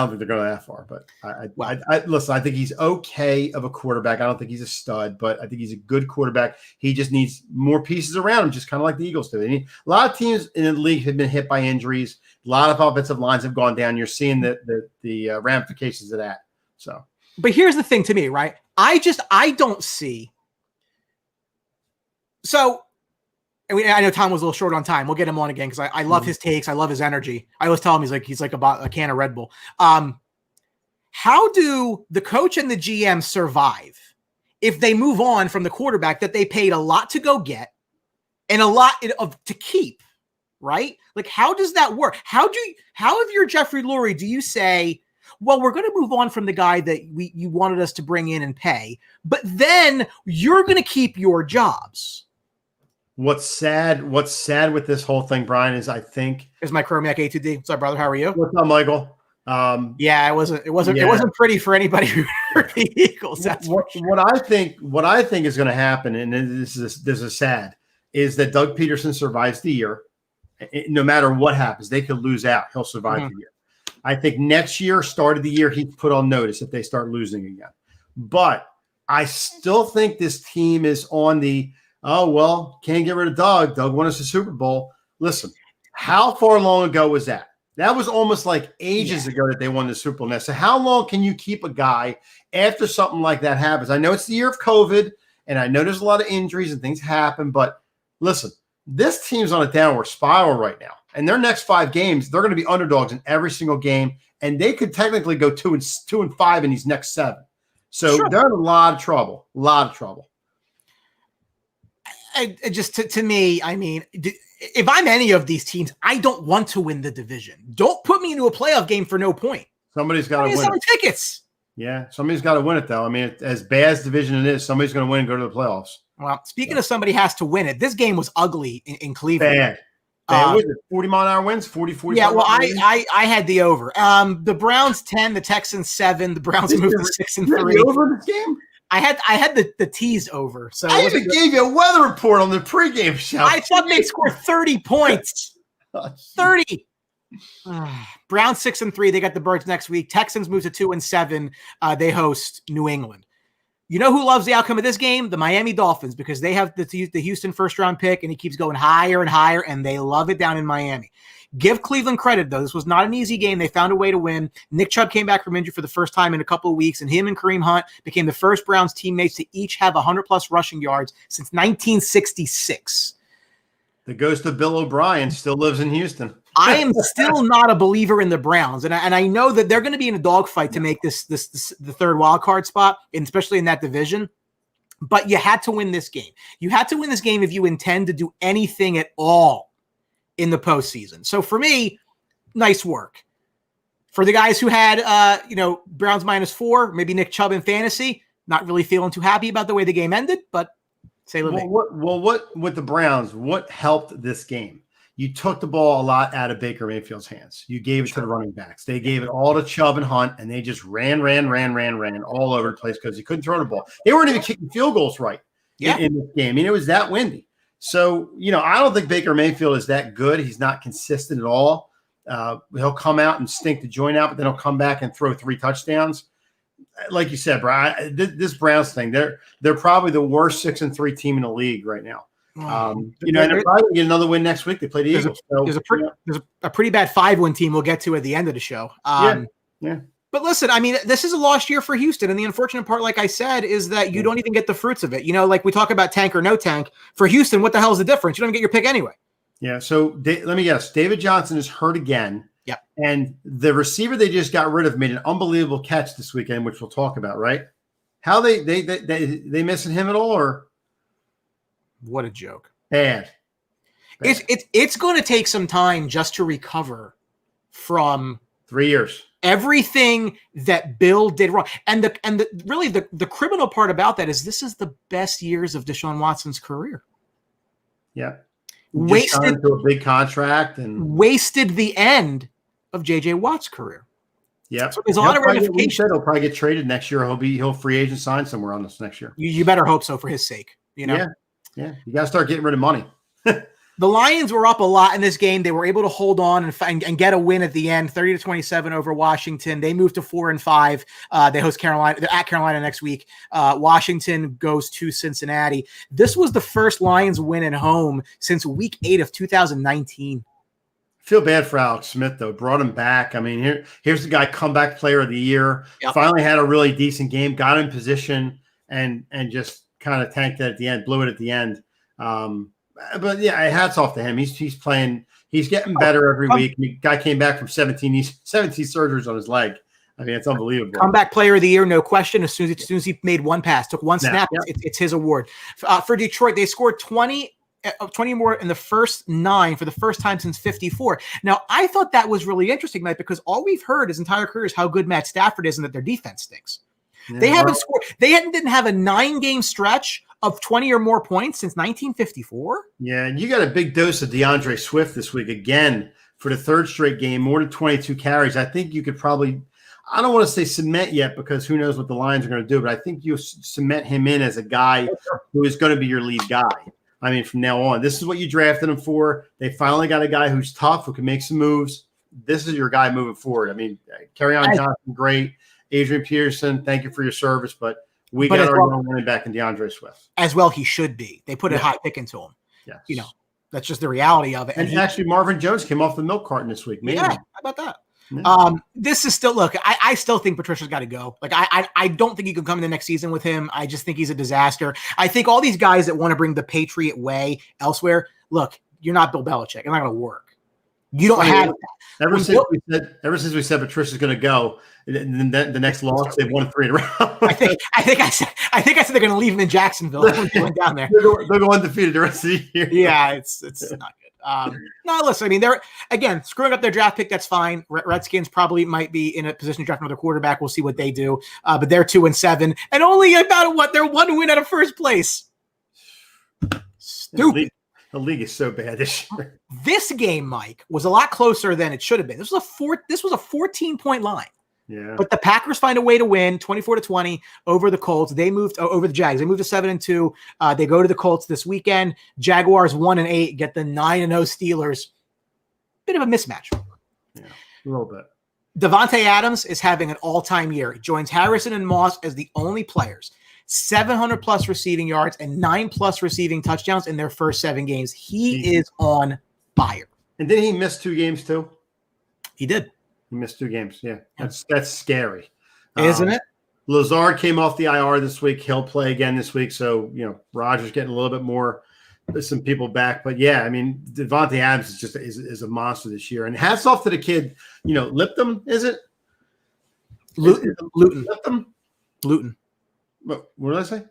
think they're going that far, but I think he's okay of a quarterback. I don't think he's a stud, but I think he's a good quarterback. He just needs more pieces around him, just kind of like the Eagles do. A lot of teams in the league have been hit by injuries. A lot of offensive lines have gone down. You're seeing the ramifications of that. So, but here's the thing to me, right? I don't see. So, I know Tom was a little short on time. We'll get him on again because I love his takes. I love his energy. I always tell him he's like about a can of Red Bull. How do the coach and the GM survive if they move on from the quarterback that they paid a lot to go get and a lot to keep, right? Like, how does that work? How if you're Jeffrey Lurie, do you say, well, we're going to move on from the guy that you wanted us to bring in and pay, but then you're going to keep your jobs? What's sad with this whole thing, Brian, is I think is Mike Chromiak A2D. What's up, brother? How are you? What's up, Michael? It wasn't pretty for anybody who hurt the Eagles. That's what I think is going to happen, and this is sad, is that Doug Peterson survives the year. No matter what happens, they could lose out. He'll survive the year. I think next year, start of the year, he's put on notice if they start losing again. But I still think this team is on the can't get rid of Doug. Doug won us a Super Bowl. Listen, how far long ago was that? That was almost like ages ago that they won the Super Bowl. Now, so how long can you keep a guy after something like that happens? I know it's the year of COVID, and I know there's a lot of injuries and things happen, but listen, this team's on a downward spiral right now. And their next 5 games, they're going to be underdogs in every single game, and they could technically go 2-5 in these next 7. So they're in a lot of trouble. To me, I mean, if I'm any of these teams, I don't want to win the division. Don't put me into a playoff game for no point. Somebody's got to win. Sell tickets. Yeah, somebody's got to win it, though. I mean, as bad as division it is, somebody's going to win and go to the playoffs. Well, speaking of somebody has to win it, this game was ugly in Cleveland. Bad. Was it 40-mile-an-hour winds? 40. Yeah, well, I had the over. The Browns 10, the Texans 7. The Browns moved to 6-3. The over in this game? I had the tease over. So I even gave you a weather report on the pregame show. I thought they'd score 30 points. 30. Browns 6-3. They got the Birds next week. Texans move to 2-7. They host New England. You know who loves the outcome of this game? The Miami Dolphins, because they have the Houston first-round pick, and he keeps going higher and higher, and they love it down in Miami. Give Cleveland credit, though. This was not an easy game. They found a way to win. Nick Chubb came back from injury for the first time in a couple of weeks, and him and Kareem Hunt became the first Browns teammates to each have 100-plus rushing yards since 1966. The ghost of Bill O'Brien still lives in Houston. I am still not a believer in the Browns, and I know that they're going to be in a dogfight to make this the third wild card spot, and especially in that division. But you had to win this game. You had to win this game if you intend to do anything at all in the postseason. So for me, nice work. For the guys who had Browns -4, maybe Nick Chubb in fantasy, not really feeling too happy about the way the game ended, but say let me. What with the Browns? What helped this game? You took the ball a lot out of Baker Mayfield's hands. You gave it to the running backs. They gave it all to Chubb and Hunt, and they just ran all over the place because he couldn't throw the ball. They weren't even kicking field goals right in this game. I mean, it was that windy. So, I don't think Baker Mayfield is that good. He's not consistent at all. He'll come out and stink the joint out, but then he'll come back and throw 3 touchdowns. Like you said, Brian, this Browns thing, they're probably the worst 6-3 team in the league right now. And they're probably going to get another win next week. They play the Eagles. There's a pretty bad 5-win team we'll get to at the end of the show. Yeah. But listen, I mean, this is a lost year for Houston. And the unfortunate part, like I said, is that you don't even get the fruits of it. Like we talk about tank or no tank. For Houston, what the hell is the difference? You don't even get your pick anyway. Yeah. So let me guess. David Johnson is hurt again. Yeah. And the receiver they just got rid of made an unbelievable catch this weekend, which we'll talk about, right? How they missing him at all, or what a joke. Bad. It's going to take some time just to recover from 3 years. Everything that Bill did wrong. And the criminal part about that is this is the best years of Deshaun Watson's career. Yeah. Wasted into a big contract and wasted the end of JJ Watt's career. Yeah. So there's a lot of ramifications. He'll probably get traded next year. He'll free agent sign somewhere on this next year. You better hope so for his sake. You know? Yeah. You got to start getting rid of money. The Lions were up a lot in this game. They were able to hold on and get a win at the end, 30-27 over Washington. They moved to 4-5. They host Carolina. They're at Carolina next week. Washington goes to Cincinnati. This was the first Lions win at home since week 8 of 2019. Feel bad for Alex Smith, though. Brought him back. I mean, here's the guy, comeback player of the year. Yep. Finally had a really decent game, got in position, and just kind of tanked it at the end, blew it at the end. But yeah, hats off to him. He's playing. He's getting better every week. The guy came back from 17 surgeries on his leg. I mean, it's unbelievable. Comeback player of the year, no question. As soon as he made one pass, took one snap, it's his award. For Detroit, they scored 20 more in the first 9 for the first time since 54. Now, I thought that was really interesting, Mike, because all we've heard his entire career is how good Matt Stafford is and that their defense stinks. Yeah, they haven't scored. They didn't have a 9-game stretch of 20 or more points since 1954. Yeah, and you got a big dose of DeAndre Swift this week again for the 3rd straight game, more than 22 carries. I think you could probably, I don't want to say cement yet because who knows what the Lions are going to do, but I think you cement him in as a guy who is going to be your lead guy. I mean, from now on, this is what you drafted him for. They finally got a guy who's tough, who can make some moves. This is your guy moving forward. I mean, Kerryon Johnson, great. Adrian Peterson, thank you for your service, but we got our own running back in DeAndre Swift. As well, he should be. They put a high pick into him. Yes. You know, that's just the reality of it. And actually, Marvin Jones came off the milk carton this week. Maybe. Yeah, how about that? Yeah. This is still, look, I still think Patricia's got to go. Like, I don't think he can come in the next season with him. I just think he's a disaster. I think all these guys that want to bring the Patriot way elsewhere, look, you're not Bill Belichick. It's not going to work. You don't have that. Ever since we said Patricia's going to go, the next loss they've won 3 in a row. I think I said they're going to leave him in Jacksonville. Down there, they're going undefeated the rest of the year. Yeah, it's not good. No, listen. I mean, they're again screwing up their draft pick. That's fine. Redskins probably might be in a position to draft another quarterback. We'll see what they do. But they're 2-7 and only about they're 1 win out of first place. Stupid. The league is so bad this year. This game, Mike, was a lot closer than it should have been. This was a 14-point line. Yeah. But the Packers find a way to win 24-20 over the Colts. They moved over the Jags. They moved to 7-2. They go to the Colts this weekend. Jaguars 1-8 get the 9-0 Steelers. Bit of a mismatch. Yeah, a little bit. Devontae Adams is having an all-time year. He joins Harrison and Moss as the only players. 700+ receiving yards and 9+ receiving touchdowns in their first 7 games. He is on fire. And did he miss 2 games too? He did. He missed 2 games. Yeah, that's scary, isn't it? Lazard came off the IR this week. He'll play again this week. So Rodgers getting a little bit more. There's some people back, but yeah, I mean Devontae Adams is a monster this year. And hats off to the kid. Lipton, is it? Luton. Luton. What did I say?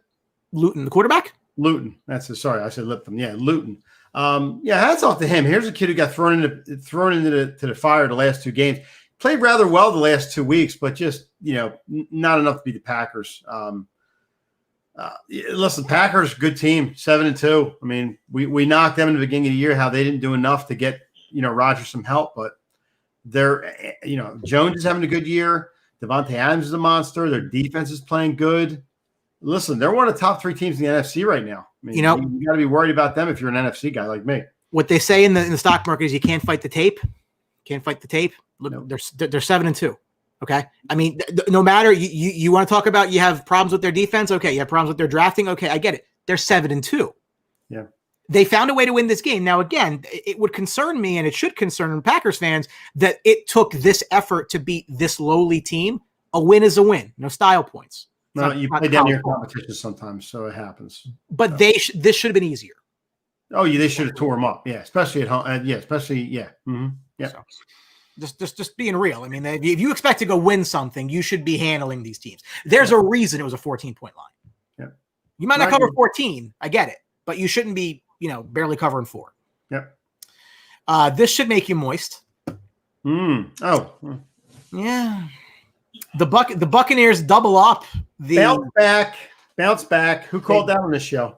Luton, the quarterback? Luton. Sorry, I said Lipton. Yeah, Luton. Hats off to him. Here's a kid who got thrown into the fire the last 2 games. Played rather well the last 2 weeks, but just not enough to beat the Packers. Listen, Packers, good team, 7-2. I mean, we knocked them in the beginning of the year how they didn't do enough to get Rodgers some help, but they're Jones is having a good year. Devontae Adams is a monster. Their defense is playing good. Listen, they're one of the top 3 teams in the NFC right now. I mean, you got to be worried about them if you're an NFC guy like me. What they say in the stock market is you can't fight the tape. Can't fight the tape. Look, no. They're 7-2. Okay. I mean, no matter you want to talk about you have problems with their defense. Okay. You have problems with their drafting. Okay. I get it. They're 7-2. Yeah. They found a way to win this game. Now, again, it would concern me and it should concern Packers fans that it took this effort to beat this lowly team. A win is a win. No style points. No, you play down your competition sometimes, so it happens. But this should have been easier. Oh, yeah, they should have tore them up. Yeah, especially at home. Mm-hmm. Yeah. So, just being real. I mean, if you expect to go win something, you should be handling these teams. There's a reason it was a 14-point line. Yeah. You might not cover 14. I get it, but you shouldn't be, barely covering 4. Yep. This should make you moist. Yeah. The Buccaneers double up. Bounce back. Who called that on this show?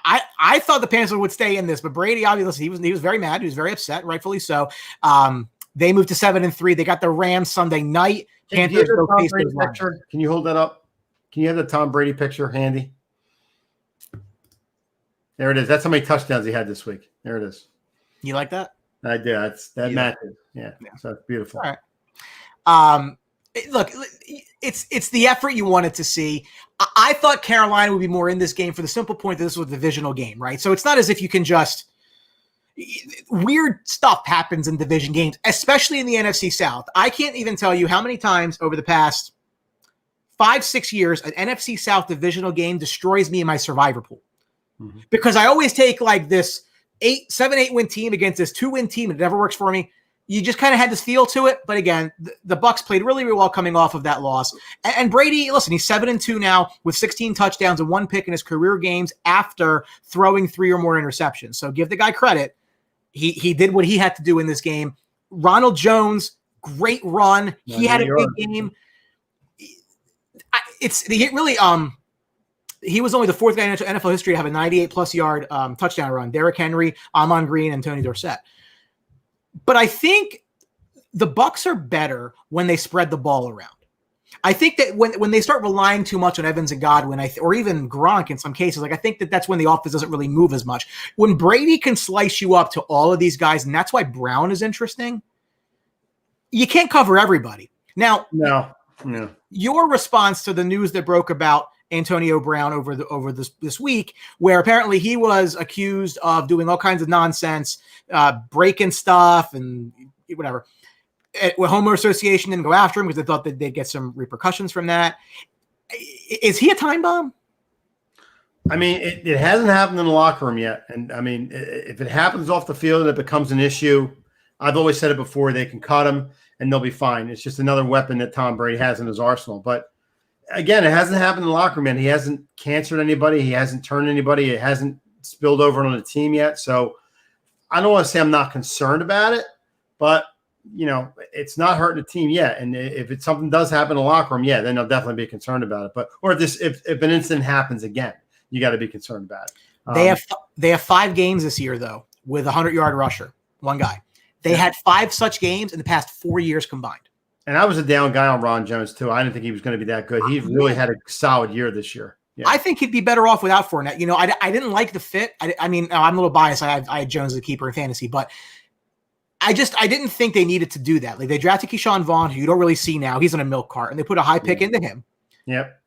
I thought the Panthers would stay in this, but Brady, obviously, he was very mad. He was very upset, rightfully so. They moved to 7-3. They got the Rams Sunday night. Can you hold that up? Can you have the Tom Brady picture handy? There it is. That's how many touchdowns he had this week. There it is. You like that? I do. That matches. Yeah. So it's beautiful. All right. Look, it's the effort you wanted to see. I thought Carolina would be more in this game for the simple point that this was a divisional game, right? So it's not as if you can just weird stuff happens in division games, especially in the NFC South. I can't even tell you how many times over the past 5-6 years an NFC South divisional game destroys me in my survivor pool. Mm-hmm. Because I always take like this 7-8 win team against this 2-win team. It never works for me. You just kind of had this feel to it. But again, the Bucs played really, really well coming off of that loss. And Brady, listen, he's 7-2 now with 16 touchdowns and 1 pick in his career games after throwing 3 or more interceptions. So give the guy credit. He did what he had to do in this game. Ronald Jones, great run. He had a big game. He was only the 4th guy in NFL history to have a 98-plus yard touchdown run. Derrick Henry, Amon Green, and Tony Dorsett. But I think the Bucs are better when they spread the ball around. I think that when they start relying too much on Evans and Godwin, or even Gronk in some cases, I think that's when the offense doesn't really move as much. When Brady can slice you up to all of these guys, and that's why Brown is interesting, you can't cover everybody. Now, no. Your response to the news that broke about Antonio Brown over this week, where apparently he was accused of doing all kinds of nonsense, breaking stuff and whatever. Homeowner Association didn't go after him because they thought that they'd get some repercussions from that. Is he a time bomb? I mean, it hasn't happened in the locker room yet. And I mean, if it happens off the field and it becomes an issue, I've always said it before, they can cut him and they'll be fine. It's just another weapon that Tom Brady has in his arsenal. But again, it hasn't happened in the locker room, and he hasn't cancered anybody. He hasn't turned anybody. It hasn't spilled over on the team yet. So I don't want to say I'm not concerned about it, but, it's not hurting the team yet. And if something does happen in the locker room, yeah, then I'll definitely be concerned about it. But if an incident happens again, you got to be concerned about it. They have 5 games this year, though, with a 100-yard rusher, one guy. They had 5 such games in the past 4 years combined. And I was a down guy on Ron Jones, too. I didn't think he was going to be that good. He really had a solid year this year. Yeah. I think he'd be better off without Fournette. I didn't like the fit. I mean, I'm a little biased. I had Jones as a keeper in fantasy, but I didn't think they needed to do that. Like, they drafted Keyshawn Vaughn, who you don't really see now. He's in a milk cart, and they put a high pick into him. Yep.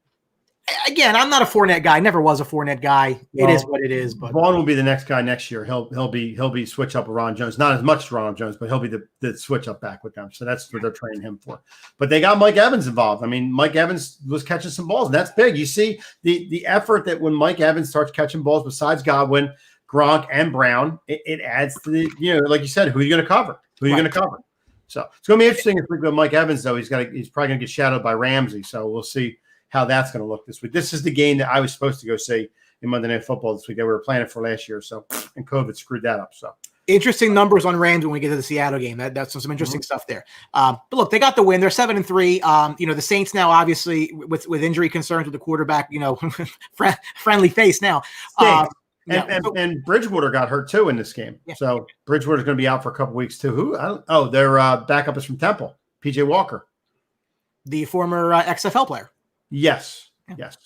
Again, I'm not a Fournette guy. Never was a Fournette guy. Well, it is what it is. But Vaughn will be the next guy next year. He'll be switch up with Ron Jones. Not as much as Ron Jones, but he'll be the switch up back with them. So that's what they're training him for. But they got Mike Evans involved. I mean, Mike Evans was catching some balls, and that's big. You see the effort that when Mike Evans starts catching balls besides Godwin, Gronk, and Brown, it adds to the, like you said, who are you going to cover? Who are you going to cover? So it's going to be interesting if we go Mike Evans, though. He's probably going to get shadowed by Ramsey. So we'll see how that's going to look this week. This is the game that I was supposed to go see in Monday Night Football this week that we were planning for last year. So, and COVID screwed that up. So interesting numbers on Rams when we get to the Seattle game. That's some interesting stuff there. But look, they got the win. They're 7-3. The Saints now, obviously, with injury concerns with the quarterback, friendly face now. And Bridgewater got hurt too in this game. Yeah. So Bridgewater's going to be out for a couple weeks too. Their backup is from Temple, PJ Walker, the former XFL player. Yes. Yeah. Yes.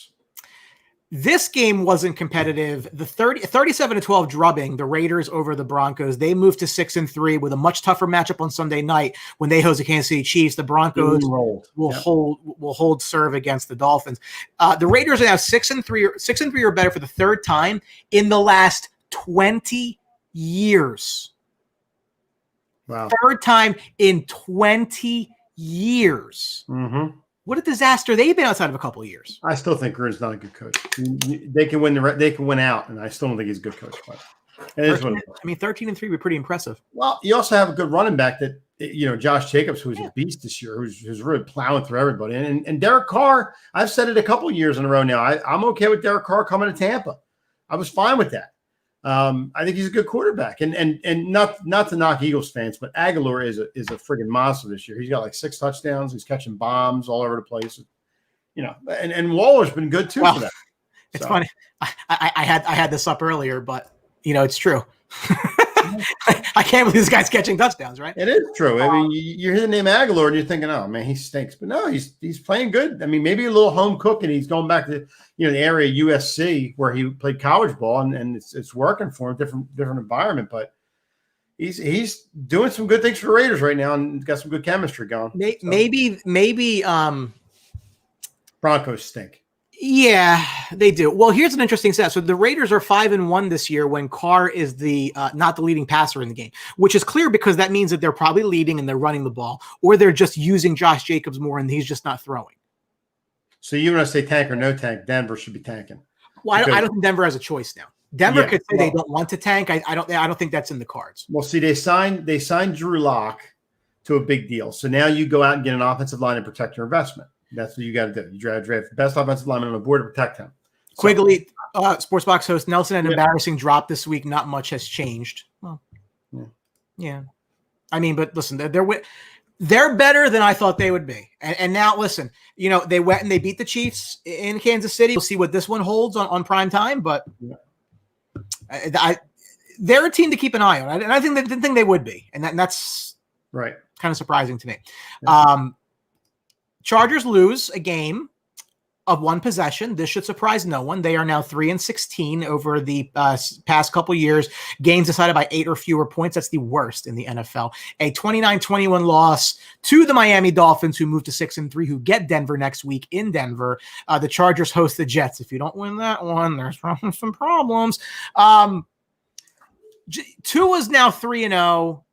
This game wasn't competitive. The 37-12 drubbing the Raiders over the Broncos. They moved to 6-3 with a much tougher matchup on Sunday night when they host the Kansas City Chiefs. The Broncos will hold serve against the Dolphins. The Raiders are now 6-3 or better for the 3rd time in the last 20 years. Wow. 3rd time in 20 years. Mm-hmm. What a disaster they've been outside of a couple of years. I still think Gruden's not a good coach. They can win. They can win out, and I still don't think he's a good coach. But it is what it is. 13-3 would be pretty impressive. Well, you also have a good running back that Josh Jacobs, who's a beast this year, who's really plowing through everybody, and Derek Carr. I've said it a couple of years in a row now. I'm okay with Derek Carr coming to Tampa. I was fine with that. I think he's a good quarterback, and not to knock Eagles fans, but Aguilar is a friggin' monster this year. He's got like 6 touchdowns. He's catching bombs all over the place. And Waller's been good too for that. It's funny. I had this up earlier, but it's true. I can't believe this guy's catching touchdowns, right? It is true. I mean, you hear the name Aguilar and you're thinking, oh man, he stinks. But no, he's playing good. I mean, maybe a little home cook, and he's going back to the area of USC where he played college ball, and it's working for him, different environment. But he's doing some good things for the Raiders right now, and got some good chemistry going. Maybe Broncos stink. Yeah, they do. Well, here's an interesting stat. So the Raiders are 5-1 this year when Carr is not the leading passer in the game, which is clear because that means that they're probably leading and they're running the ball, or they're just using Josh Jacobs more and he's just not throwing. So you want to say tank or no tank? Denver should be tanking. Well, I don't think Denver has a choice now. Denver could say they don't want to tank. I don't think that's in the cards. Well, see, they signed Drew Lock to a big deal. So now you go out and get an offensive line and protect your investment. That's what you got to do. You draft the best offensive lineman on the board to protect him. Quigley, Sportsbox host Nelson, an embarrassing drop this week. Not much has changed. Well, yeah. I mean, but listen, they're better than I thought they would be. And now, listen, they went and they beat the Chiefs in Kansas City. We'll see what this one holds on prime time, but they're a team to keep an eye on. And I didn't think they would be. And that's right. Kind of surprising to me. Yeah. Chargers lose a game of one possession. This should surprise no one. They are now 3-16 over the past couple years. Games decided by 8 or fewer points. That's the worst in the NFL. A 29-21 loss to the Miami Dolphins, who move to 6-3, who get Denver next week in Denver. The Chargers host the Jets. If you don't win that one, there's some problems. Tua's now 3-0.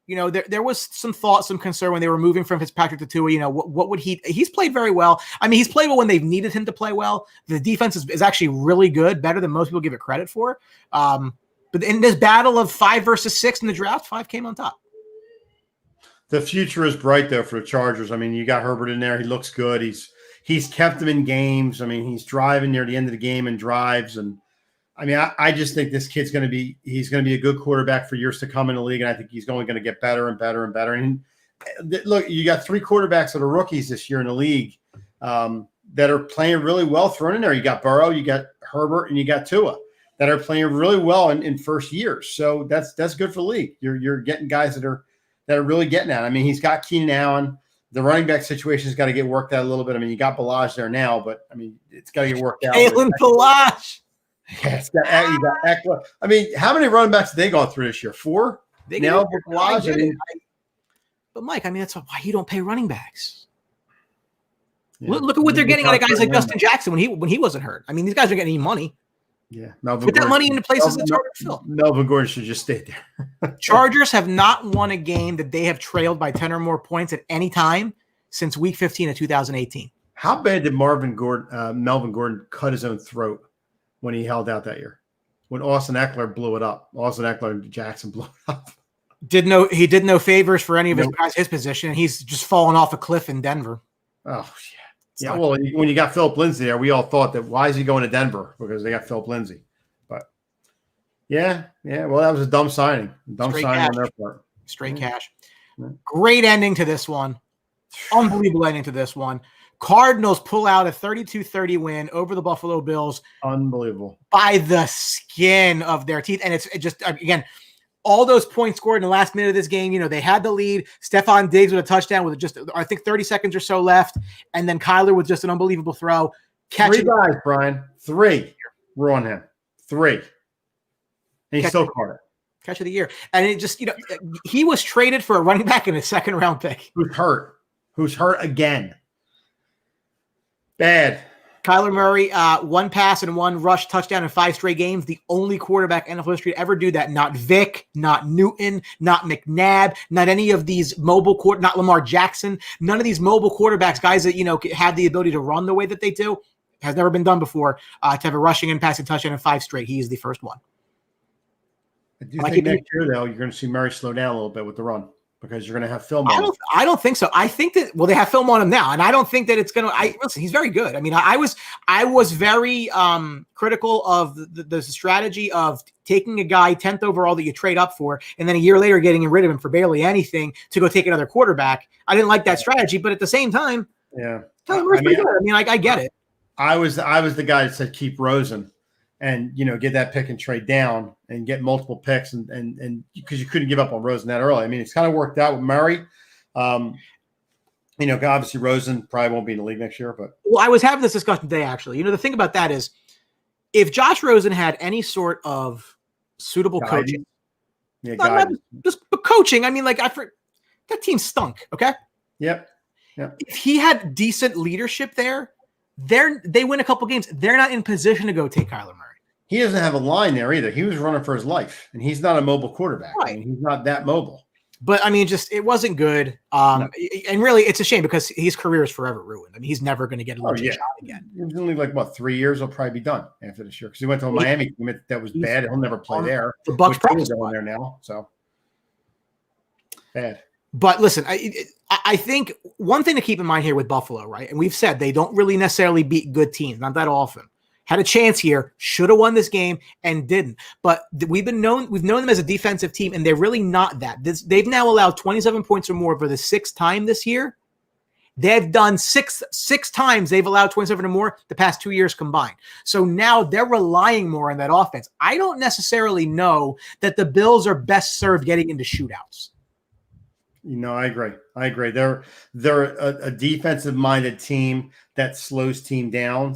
There was some thought, some concern when they were moving from Fitzpatrick to Tua. What would he's played very well. I mean, he's played well when they've needed him to play well. The defense is actually really good, better than most people give it credit for. But in this battle of 5 versus 6 in the draft, 5 came on top. The future is bright, though, for the Chargers. I mean, you got Herbert in there. He looks good. He's kept them in games. I mean, he's driving near the end of the game and drives. And I mean, I just think this kid's going to be a good quarterback for years to come in the league, and I think he's only going to get better and better and better. And look, you got 3 quarterbacks that are rookies this year in the league that are playing really well thrown in there. You got Burrow, you got Herbert, and you got Tua that are playing really well in first years. So that's good for the league. You're getting guys that are really getting at it. I mean, he's got Keenan Allen. The running back situation has got to get worked out a little bit. I mean, you got Balaj there now, but I mean, it's got to get worked out. Jalen Balaj. Yeah, you got Eckler. I mean, how many running backs have they gone through this year? 4? Now, but Mike, I mean, that's why you don't pay running backs. Yeah. Look at what they're getting out of guys like Justin Jackson when he wasn't hurt. I mean, these guys are getting any money. Yeah, put that money into places that's harder to fill. Melvin Gordon should just stay there. Chargers have not won a game that they have trailed by 10 or more points at any time since Week 15 of 2018. How bad did Melvin Gordon cut his own throat when he held out that year? When Austin Eckler blew it up. Austin Eckler and Jackson blew it up. He did no favors for any of his guys his position, and he's just fallen off a cliff in Denver. Oh, yeah. Yeah, well, when you got Philip Lindsay there, we all thought that why is he going to Denver? Because they got Philip Lindsay. But, yeah. Well, that was a dumb signing. Straight signing on their part. Straight cash. Yeah. Great ending to this one. Unbelievable ending to this one. Cardinals pull out a 32-30 win over the Buffalo Bills. Unbelievable. By the skin of their teeth. And it's just, again, all those points scored in the last minute of this game, they had the lead. Stephon Diggs with a touchdown with just, I think, 30 seconds or so left. And then Kyler with just an unbelievable throw. 3 guys, Brian. 3 were on him. 3. And he still caught it. Catch of the year. And it just, he was traded for a running back and a 2nd-round pick. Who's hurt again. Bad. Kyler Murray, 1 pass and 1 rush touchdown in 5 straight games. The only quarterback in NFL history to ever do that. Not Vic, not Newton, not McNabb, not any of these not Lamar Jackson. None of these mobile quarterbacks, guys that, have the ability to run the way that they do. Has never been done before to have a rushing and passing touchdown in 5 straight. He is the first one. I do think next year, though, you're going to see Murray slow down a little bit with the run. because you're going to have film on him. I don't think so. I think that they have film on him now, and I don't think that it's going to. Listen, he's very good. I mean, I was very critical of the strategy of taking a guy 10th overall that you trade up for, and then a year later getting rid of him for barely anything to go take another quarterback. I didn't like that strategy, but at the same time, I get it. I was the guy that said keep Rosen, and get that pick and trade down and get multiple picks, and because you couldn't give up on Rosen that early. I mean, it's kind of worked out with Murray. Obviously Rosen probably won't be in the league next year, but I was having this discussion today actually. The thing about that is, if Josh Rosen had any sort of suitable coaching, just coaching. I mean, that team stunk. Okay. Yep. If he had decent leadership there, they win a couple games. They're not in position to go take Kyler Murray. He doesn't have a line there either. He was running for his life, and he's not a mobile quarterback. Right. I mean, he's not that mobile. But I mean, it wasn't good. And really, it's a shame because his career is forever ruined. I mean, he's never going to get a legit shot again. He's only 3 years. He'll probably be done after this year because he went to a Miami team that was bad. He'll never play there. The Bucs practice going there now, so bad. But listen, I think one thing to keep in mind here with Buffalo, right? And we've said they don't really necessarily beat good teams, not that often. Had a chance here, should have won this game and didn't. But we've known them as a defensive team, and they're really not that. They've now allowed 27 points or more for the 6th time this year. They've done six times they've allowed 27 or more the past 2 years combined. So now they're relying more on that offense. I don't necessarily know that the Bills are best served getting into shootouts. I agree. They're a defensive-minded team that slows teams down.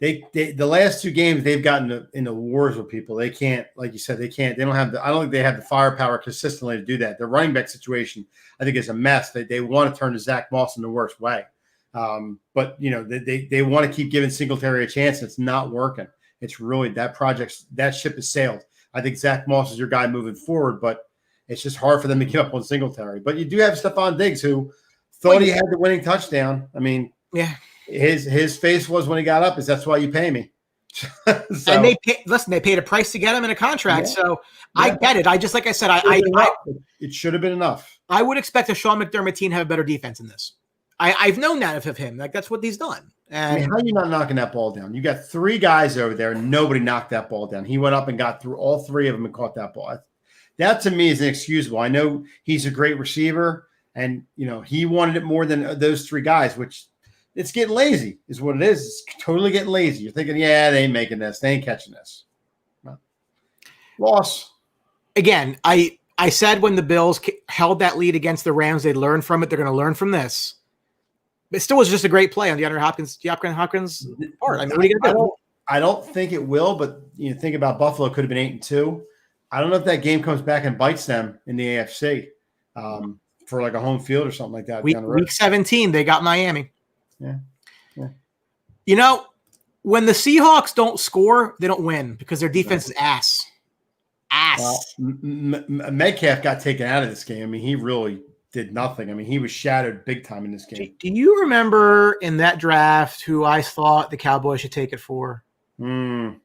The last 2 games they've gotten into wars with people. They can't, like you said, they don't have I don't think they have the firepower consistently to do that. Their running back situation, I think, is a mess. They want to turn to Zach Moss in the worst way. But they want to keep giving Singletary a chance. It's not working. It's really that ship has sailed. I think Zach Moss is your guy moving forward, but it's just hard for them to give up on Singletary. But you do have Stephon Diggs, who thought he had the winning touchdown. I mean, his face was when he got up, that's why you pay me. And they paid a price to get him in a contract. Yeah. So I get it. Like I said, it should have been enough. I would expect a Sean McDermott team to have a better defense in this. I've known that of him. That's what he's done. And how are you not knocking that ball down? You got 3 guys over there. Nobody knocked that ball down. He went up and got through all 3 of them and caught that ball. That to me is inexcusable. I know he's a great receiver, and he wanted it more than those 3 guys, which it's getting lazy, is what it is. It's totally getting lazy. You're thinking, they ain't making this, they ain't catching this. Well, loss. Again, I said when the Bills held that lead against the Rams, they'd learn from it. They're going to learn from this. It still was just a great play on DeAndre Hopkins' part. I mean, what are you going to do? I don't think it will, but think about Buffalo could have been 8-2. I don't know if that game comes back and bites them in the AFC for a home field or something like that. Week 17, they got Miami. Yeah. When the Seahawks don't score, they don't win because their defense is ass. Well, Metcalf got taken out of this game. I mean, he really did nothing. I mean, he was shattered big time in this game. Do you remember in that draft who I thought the Cowboys should take it for? Was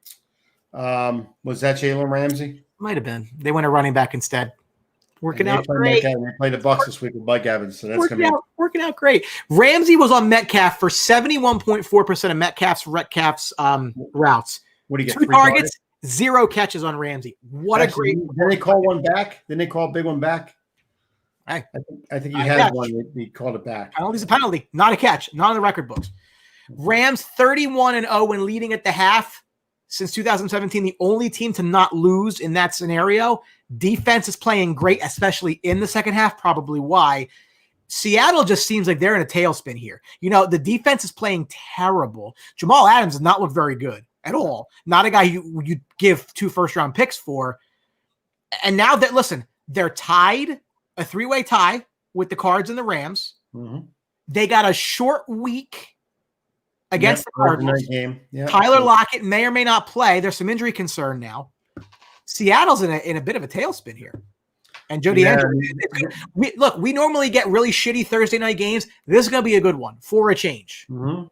that Jalen Ramsey? Might have been. They went a running back instead. Working out great. We played the Bucs this week with Mike Evans, so that's working out great. Ramsey was on Metcalf for 71.4% of Metcalf's routes. What do you get? 2 targets, 0 catches on Ramsey. What a great! Did they call one back? Didn't they call a big one back? I think he had one. He called it back. Penalty's a penalty, not a catch, not on the record books. Rams 31-0 when leading at the half. Since 2017, the only team to not lose in that scenario. Defense is playing great, especially in the second half, probably why. Seattle just seems like they're in a tailspin here. The defense is playing terrible. Jamal Adams does not look very good at all. Not a guy you'd give 2 first-round picks for. And now they're tied, a 3-way tie with the Cards and the Rams. Mm-hmm. They got a short week against the Cardinals. Game. Tyler Lockett may or may not play. There's some injury concern now. Seattle's in a bit of a tailspin here. And Jody Andrews. We normally get really shitty Thursday night games. This is going to be a good one for a change. Mm-hmm.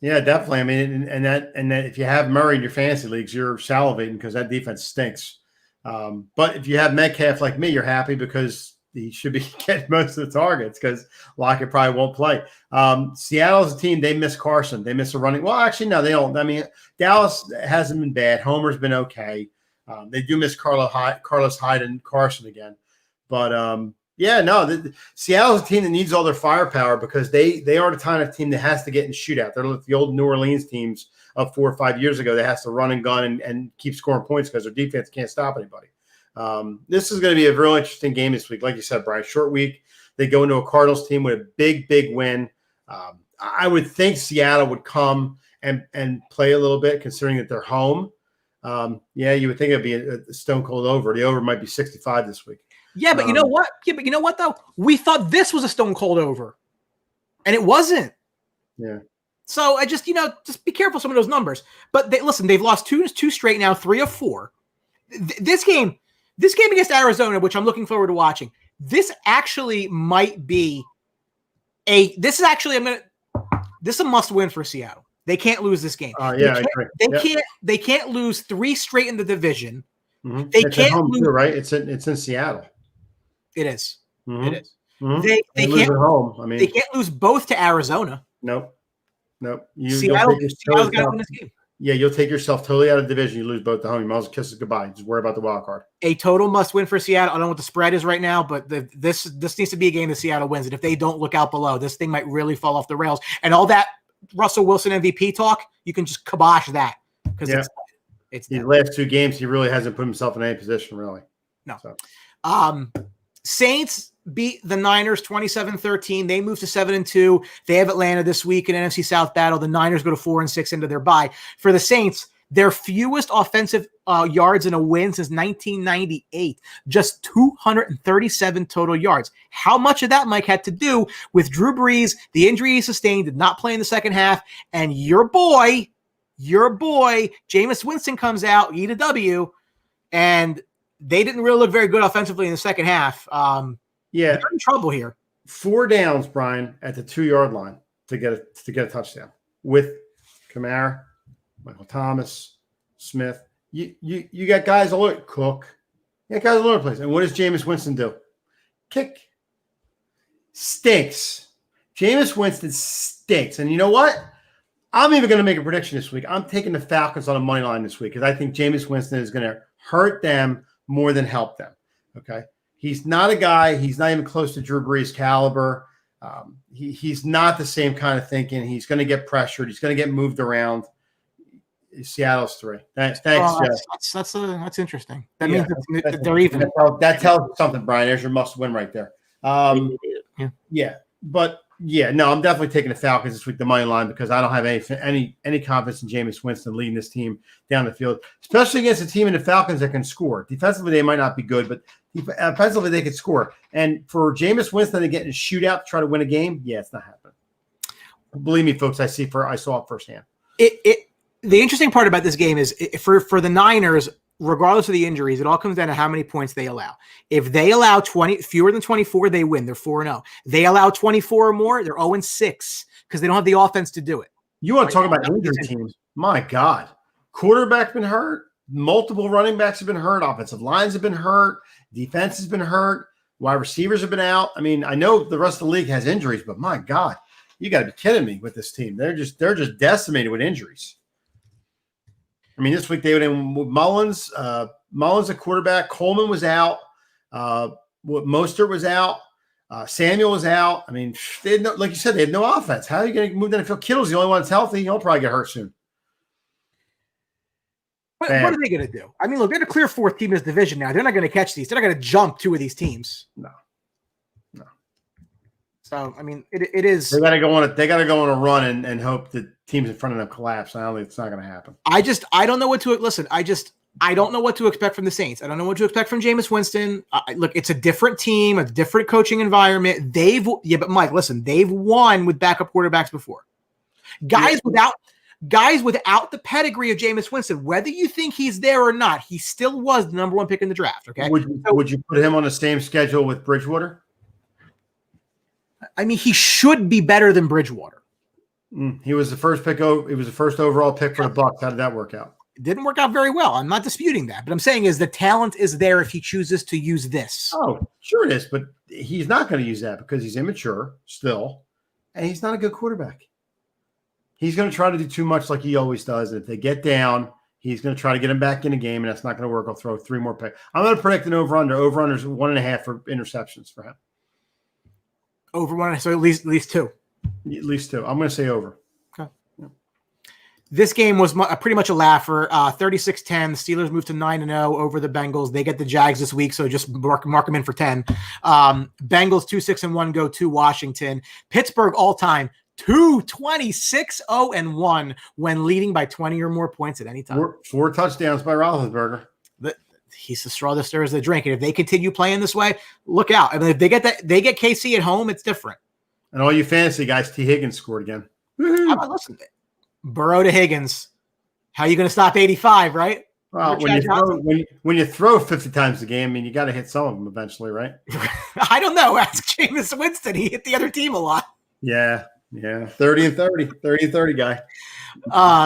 Yeah, definitely. I mean, and that if you have Murray in your fantasy leagues, you're salivating because that defense stinks. But if you have Metcalf like me, you're happy because he should be getting most of the targets because Lockett probably won't play. Seattle's a team, they miss Carson. They miss a running. Well, actually, no, they don't. I mean, Dallas hasn't been bad. Homer's been okay. They do miss Carlos Hyde and Carson again. But, Seattle's a team that needs all their firepower because they are the kind of team that has to get in shootout. They're like the old New Orleans teams of 4 or 5 years ago that has to run and gun and keep scoring points because their defense can't stop anybody. This is going to be a real interesting game this week. Like you said, Brian, short week. They go into a Cardinals team with a big, big win. I would think Seattle would come and play a little bit considering that they're home. You would think it'd be a stone cold over. The over might be 65 this week. Yeah, but you know what? Though? We thought this was a stone cold over, and it wasn't. Yeah. So I just be careful some of those numbers. But they've lost two straight now, 3 of 4. This game against Arizona, which I'm looking forward to watching, this actually might be this is a must win for Seattle. They can't lose this game. They can't lose 3 straight in the division. Mm-hmm. They can't lose, too, right? It's in Seattle. It is. Mm-hmm. It is. Mm-hmm. They lose can't at home. I mean, they can't lose both to Arizona. Nope. Seattle's got to win this game. Yeah, you'll take yourself totally out of the division. You lose both the home. You might as well kiss it goodbye. Just worry about the wild card. A total must win for Seattle. I don't know what the spread is right now, but this needs to be a game that Seattle wins. And if they don't look out below, this thing might really fall off the rails. And all that Russell Wilson MVP talk, you can just kibosh that because it's the last 2 games he really hasn't put himself in any position really. No. So. Saints beat the Niners 27-13. They move to 7-2. They have Atlanta this week in NFC South battle. The Niners go to 4-6 into their bye. For the Saints, their fewest offensive yards in a win since 1998, just 237 total yards. How much of that, Mike, had to do with Drew Brees, the injury he sustained, did not play in the second half, and your boy, Jameis Winston comes out, eat a W, and they didn't really look very good offensively in the second half. They're in trouble here. 4 downs, Brian, at the 2-yard line to get a touchdown with Kamara, Michael Thomas, Smith. You got guys all over Cook. You got guys all over the place. And what does Jameis Winston do? Kick. Stinks. Jameis Winston stinks. And you know what? I'm even going to make a prediction this week. I'm taking the Falcons on a money line this week because I think Jameis Winston is going to hurt them more than help them. Okay. He's not a guy. He's not even close to Drew Brees' caliber. He's not the same kind of thinking. He's going to get pressured. He's going to get moved around. Seattle's 3. Thanks, Jeff. That's interesting. That means they're even. That tells you something, Brian. There's your must-win right there. I'm definitely taking the Falcons this week, the money line, because I don't have any confidence in Jameis Winston leading this team down the field, especially against a team in the Falcons that can score. Defensively, they might not be good, but offensively, they could score. And for Jameis Winston to get in a shootout to try to win a game, it's not happening. Believe me, folks, I saw it firsthand. The interesting part about this game is for the Niners, regardless of the injuries, it all comes down to how many points they allow. If they allow fewer than 24, they win. They're 4-0. They allow 24 or more, they're 0-6 because they don't have the offense to do it. You want to talk about injury teams? My God. Quarterback's been hurt. Multiple running backs have been hurt. Offensive lines have been hurt. Defense has been hurt. Wide receivers have been out. I mean, I know the rest of the league has injuries, but my God, you got to be kidding me with this team. They're just decimated with injuries. I mean, this week they went in with Mullins. Mullins, a quarterback. Coleman was out. Mostert was out. Samuel was out. I mean, they had like you said, they had no offense. How are you going to move down the field? Kittle's the only one that's healthy. He'll probably get hurt soon. What are they going to do? I mean, look, they're the clear 4th team in this division now. They're not going to catch these. They're not going to jump 2 of these teams. No. So, I mean, it is. They got to go on a run and hope that teams in front of them collapse. I don't think it's not going to happen. I don't know what to listen. I don't know what to expect from the Saints. I don't know what to expect from Jameis Winston. Look, it's a different team, a different coaching environment. But Mike, listen, they've won with backup quarterbacks before. Guys without the pedigree of Jameis Winston, whether you think he's there or not, he still was the number 1 pick in the draft. Okay. Would you put him on the same schedule with Bridgewater? I mean, he should be better than Bridgewater. He was the first pick. He was the first overall pick for the Bucs. How did that work out? It didn't work out very well. I'm not disputing that, but I'm saying is the talent is there if he chooses to use this. Oh, sure it is, but he's not going to use that because he's immature still, and he's not a good quarterback. He's going to try to do too much like he always does. And if they get down, he's going to try to get him back in the game, and that's not going to work. I'll throw 3 more picks. I'm going to predict an over-under. Over-under is 1.5 for interceptions for him. Over 1, so at least 2. At least 2. I'm going to say over. Okay. Yeah. This game was pretty much a laugher. 36-10. The Steelers moved to 9-0 over the Bengals. They get the Jags this week, so just mark them in for 10. Bengals 2-6-1 go to Washington. Pittsburgh all-time 2-26-0-1 when leading by 20 or more points at any time. 4 touchdowns by Roethlisberger. He's the straw that stirs the drink. And if they continue playing this way, look out. I mean, if they get KC at home, it's different. And all you fantasy guys, T. Higgins scored again. How about listen? Burrow to Higgins. How are you going to stop 85, right? Well, when you throw 50 times a game, I mean, you got to hit some of them eventually, right? I don't know. Ask Jameis Winston. He hit the other team a lot. Yeah. 30-30 guy.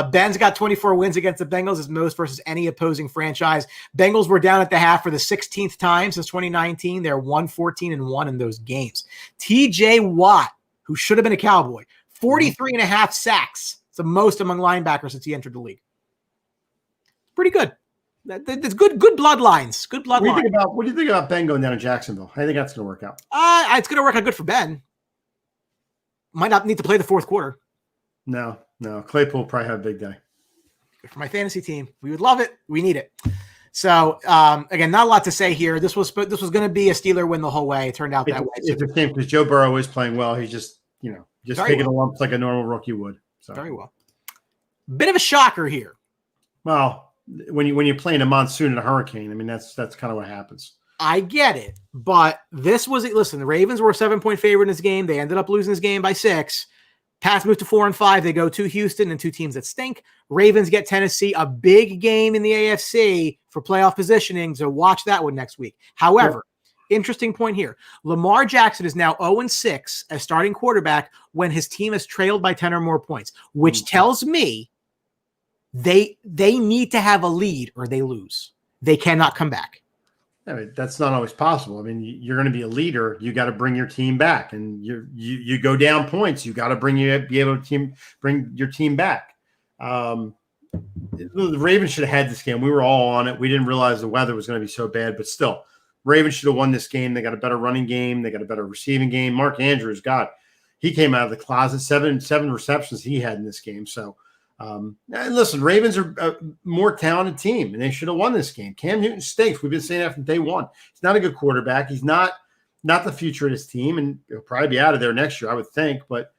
Ben's got 24 wins against the Bengals, his most versus any opposing franchise. Bengals were down at the half for the 16th time since 2019. They're 1-14-1 in those games. TJ Watt, who should have been a Cowboy, 43.5 sacks. It's the most among linebackers since he entered the league. Pretty good. That's good bloodlines. Good bloodlines. What do you think about Ben going down to Jacksonville? I think that's going to work out. It's going to work out good for Ben. Might not need to play the fourth quarter. No. Claypool will probably have a big day. Good for my fantasy team. We would love it. We need it. So, again, not a lot to say here. This was going to be a Steeler win the whole way. It turned out that way. It's a shame because Joe Burrow is playing well. He's just taking the lumps like a normal rookie would. So. Very well. Bit of a shocker here. Well, when you're playing a monsoon and a hurricane, I mean, that's kind of what happens. I get it, but this was it. Listen, the Ravens were a 7-point favorite in this game. They ended up losing this game by 6. Pats moved to 4-5. They go to Houston and 2 teams that stink. Ravens get Tennessee, a big game in the AFC for playoff positioning. So watch that one next week. However, interesting point here. Lamar Jackson is now 0-6 as starting quarterback when his team has trailed by 10 or more points, which tells me they need to have a lead or they lose. They cannot come back. I mean, that's not always possible. I mean, you're going to be a leader. You got to bring your team back, and you go down points. You got to bring your team back. The Ravens should have had this game. We were all on it. We didn't realize the weather was going to be so bad, but still, Ravens should have won this game. They got a better running game. They got a better receiving game. Mark Andrews, he came out of the closet. Seven receptions he had in this game. So. And listen, Ravens are a more talented team, and they should have won this game. Cam Newton stinks. We've been saying that from day one. He's not a good quarterback. He's not the future of this team, and he'll probably be out of there next year, I would think. But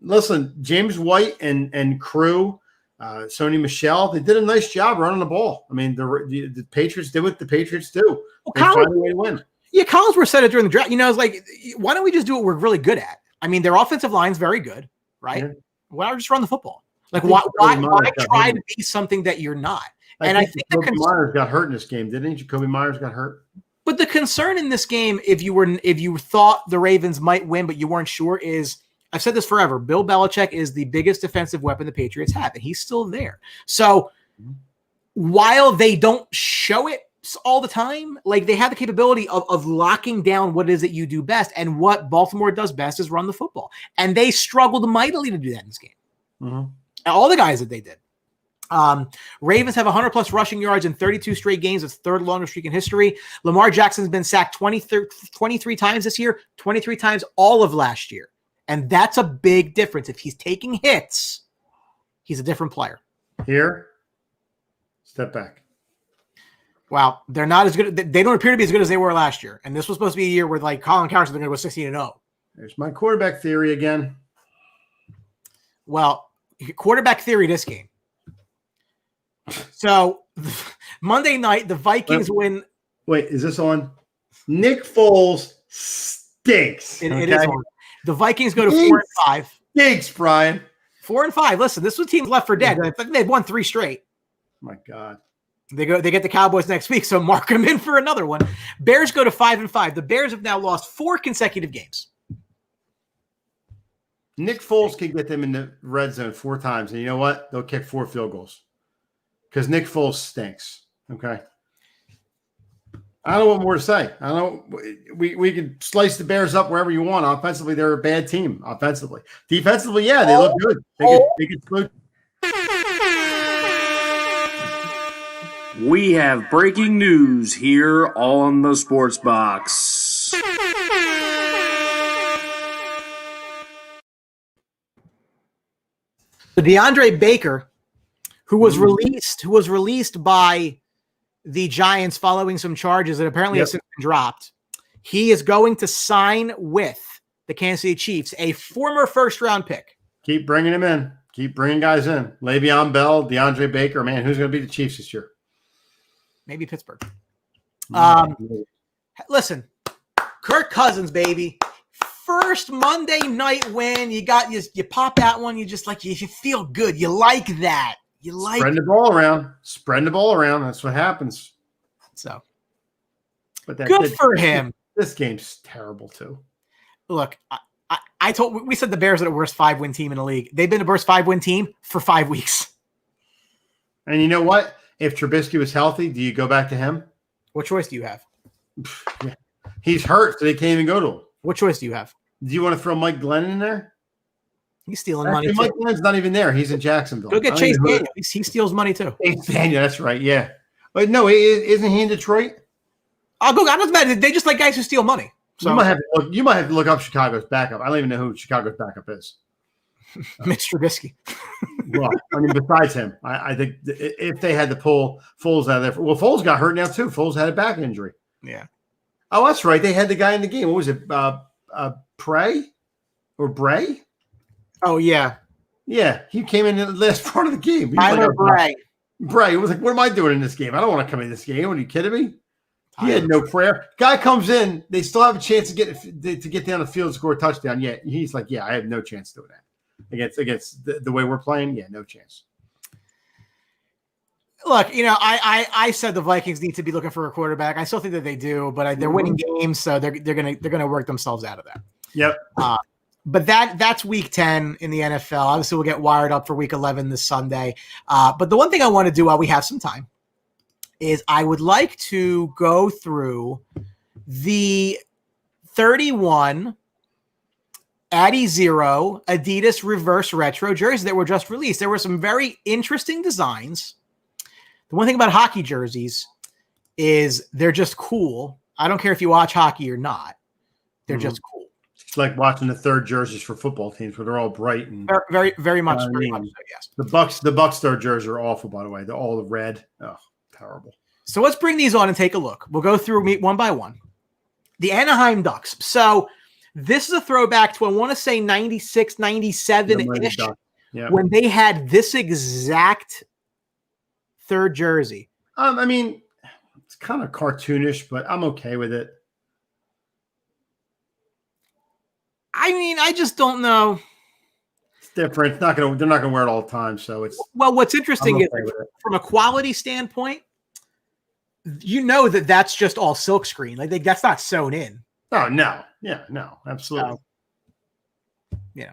listen, James White and crew, Sony Michel, they did a nice job running the ball. I mean, the Patriots did what the Patriots do. They find a way to win. Yeah, Collinsworth said it during the draft. It's like, why don't we just do what we're really good at? I mean, their offensive line's very good, right? Yeah. Why don't we just run the football? Like, why try to be something that you're not? I think Jacoby Myers got hurt in this game, didn't he? Jacoby Myers got hurt. But the concern in this game, if you thought the Ravens might win, but you weren't sure, is I've said this forever. Bill Belichick is the biggest defensive weapon the Patriots have, and he's still there. So while they don't show it all the time, like they have the capability of locking down what it is that you do best, and what Baltimore does best is run the football. And they struggled mightily to do that in this game. Mm-hmm. All the guys that they did. Ravens have 100-plus rushing yards in 32 straight games. It's third longest streak in history. Lamar Jackson's been sacked 23 times this year, 23 times all of last year. And that's a big difference. If he's taking hits, he's a different player. Here, step back. Wow, they're not as good. They don't appear to be as good as they were last year. And this was supposed to be a year where, like, Colin Cowherd, they're going to go 16-0. There's my quarterback theory again. Well, quarterback theory this game. So Monday night, the Vikings win. Wait, is this on? Nick Foles stinks. It is on. The Vikings go to 4-5. Stinks, Brian. 4-5. Listen, this was teams left for dead. They've won 3 straight. My God. They get the Cowboys next week, so mark them in for another one. Bears go to 5-5. The Bears have now lost 4 consecutive games. Nick Foles can get them in the red zone 4 times, and you know what? They'll kick 4 field goals. because Nick Foles stinks. Okay. I don't know what more to say. I don't know. We can slice the Bears up wherever you want. Offensively, they're a bad team. Offensively. Defensively, yeah, they look good. They could slow. We have breaking news here on the Sports Box. DeAndre Baker, who was released by the Giants following some charges that apparently have since been dropped. He is going to sign with the Kansas City Chiefs, a former first-round pick. Keep bringing him in. Keep bringing guys in. Le'Veon Bell, DeAndre Baker. Man, who's going to be the Chiefs this year? Maybe Pittsburgh. Listen, Kirk Cousins, baby. First Monday night win. You pop that one. You just like you feel good. You like that. You like spreading the ball around. Spreading the ball around. That's what happens. So, but good for him. This game's terrible too. Look, we said the Bears are the worst 5-win team in the league. They've been the worst 5-win team for 5 weeks. And you know what? If Trubisky was healthy, do you go back to him? What choice do you have? Yeah. He's hurt, so they can't even go to him. What choice do you have? Do you want to throw Mike Glennon in there? He's stealing money. Mike Glennon's not even there. He's in Jacksonville. Go get Chase Daniel. He steals money too. Chase Daniel, that's right. Yeah, but no, isn't he in Detroit? I'll go. I don't matter. They just like guys who steal money. So you might have to look up Chicago's backup. I don't even know who Chicago's backup is. Mitch Trubisky. Well, I mean, besides him, I think if they had to pull Foles out of there, well, Foles got hurt now too. Foles had a back injury. Yeah. Oh, that's right. They had the guy in the game. What was it? Prey or Bray? Oh yeah. Yeah, he came in the last part of the game. Tyler Bray. Bray was like, "What am I doing in this game? I don't want to come in this game. Are you kidding me?" He had no prayer. Guy comes in. They still have a chance to get down the field and score a touchdown. Yeah, he's like, "Yeah, I have no chance doing that against the way we're playing. Yeah, no chance." Look, I said the Vikings need to be looking for a quarterback. I still think that they do, but they're winning games, so they're gonna work themselves out of that. Yep. But that's week 10 in the NFL. Obviously, we'll get wired up for week 11 this Sunday. But the one thing I want to do while we have some time is I would like to go through the 31 Addy Zero Adidas Reverse Retro jerseys that were just released. There were some very interesting designs. The one thing about hockey jerseys is they're just cool. I don't care if you watch hockey or not. They're just cool. It's like watching the third jerseys for football teams where they're all bright and very, very much, very much so, yes. The Bucks third jerseys are awful, by the way. They're all the red. Oh, terrible. So let's bring these on and take a look. We'll go through one by one. The Anaheim Ducks. So this is a throwback to, I want to say 96, 97-ish, when they had this exact third jersey. I mean, it's kind of cartoonish, but I'm okay with it. I mean, I just don't know. It's different. They're not gonna wear it all the time. So it's what's interesting is from a quality standpoint, that's just all silk screen. Like that's not sewn in. Oh no. Yeah, no, absolutely. So,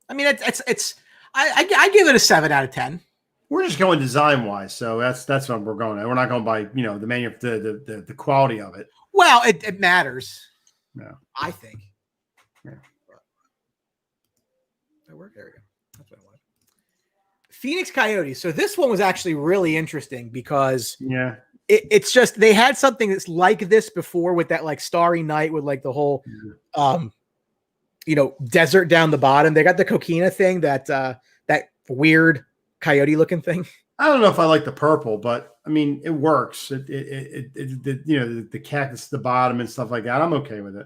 I mean, it's I give it a 7 out of 10. We're just going design wise, so that's what we're going at. We're not going by the quality of it. Well, it matters. Yeah, I think. Yeah. There we go. That's what I wanted. Phoenix Coyotes. So this one was actually really interesting because it's just they had something that's like this before with that like Starry Night with like the whole desert down the bottom. They got the coquina thing that weird coyote looking thing. I don't know if I like the purple, but I mean it works. The cactus at the bottom and stuff like that. I'm okay with it.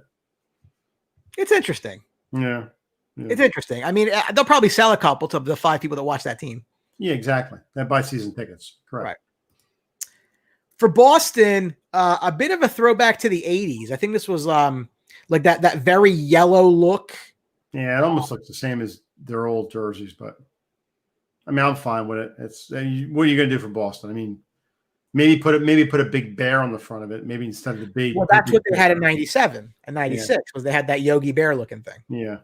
It's interesting. Yeah. It's interesting. I mean, they'll probably sell a couple to the 5 people that watch that team. Yeah, exactly. That buy season tickets. Correct. Right. For Boston, a bit of a throwback to the 80s. I think this was like that very yellow look. Yeah, it almost looks the same as their old jerseys, but I mean, I'm fine with it. It's what are you going to do for Boston? I mean, maybe put a big bear on the front of it. Maybe instead of the big. Well, that's what they had in 97 and 96 was they had that Yogi Bear looking thing. Yeah.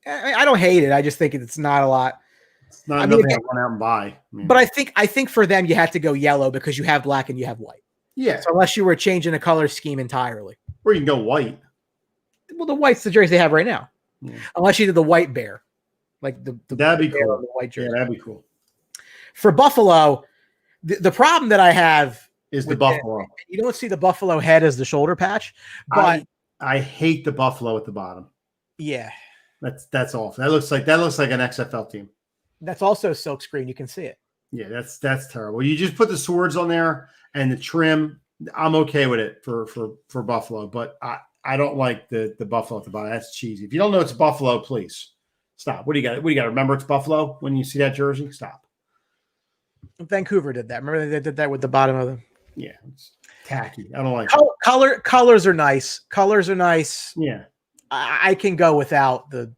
I don't hate it. I just think it's not a lot. It's not nothing I run out and buy. I mean, but I think for them you had to go yellow because you have black and you have white. Yeah. So unless you were changing the color scheme entirely. Or you can go white. Well, the white's the jersey they have right now. Yeah. Unless you did the white bear. Like the that'd be cool. The white jersey. Yeah, that'd be cool. For Buffalo, the problem that I have is the Buffalo. You don't see the Buffalo head as the shoulder patch, but I hate the Buffalo at the bottom. Yeah. That's awful. That looks like an XFL team. That's also silk screen. You can see it. Yeah, that's terrible. You just put the swords on there and the trim. I'm okay with it for Buffalo, but I don't like the Buffalo at the bottom. That's cheesy. If you don't know it's Buffalo, please stop. What do you got? Remember it's Buffalo when you see that jersey? Stop. Vancouver did that. Remember they did that with the bottom of them. Yeah, it's tacky. I don't like colors are nice. Colors are nice. Yeah. I can go without that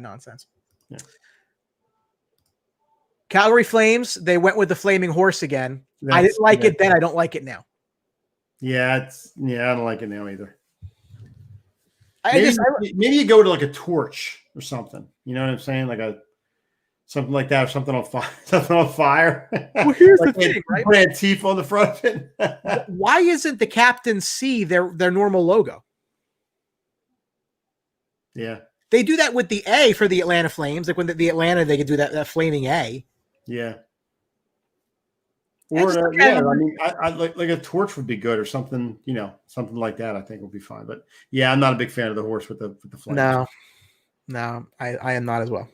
nonsense. Yeah. Calgary Flames, they went with the flaming horse again. I didn't like it then. I don't like it now. Yeah, I don't like it now either. Maybe you go to like a torch or something. You know what I'm saying? Like something like that, or something on fire. Something on fire. Well, here's the thing, right? Put Antifa on the front of it. Why isn't the Captain C their normal logo? Yeah. They do that with the A for the Atlanta Flames. Like when the Atlanta, they could do that flaming A. Yeah. Or I like a torch would be good, or something, something like that. I think would be fine. But yeah, I'm not a big fan of the horse with the flames. No, I am not as well.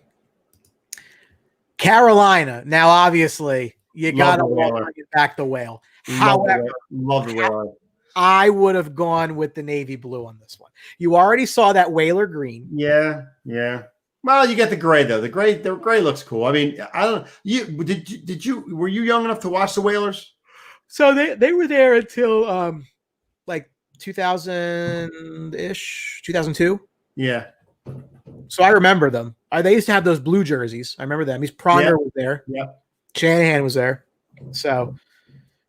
Carolina. Now, obviously, you got to bring back the whale. However, love the whale. I would have gone with the navy blue on this one. You already saw that Whaler green. Yeah. Well, you get the gray though. The gray looks cool. I mean, I don't. Were you young enough to watch the Whalers? So they were there until like 2000-ish, 2002. Yeah. So I remember them. They used to have those blue jerseys. I remember them. Pronder was there. Yeah. Shanahan was there. So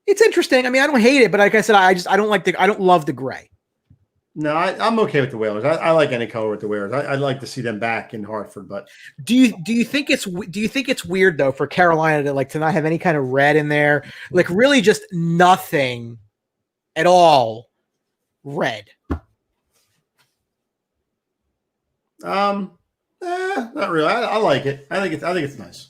it's interesting. I mean, I don't hate it, but like I said, I don't love the gray. No, I'm okay with the Whalers. I like any color with the Whalers. I'd like to see them back in Hartford, but do you think it's weird though for Carolina to not have any kind of red in there, like really just nothing at all red? Not really. I like it. I think it's nice.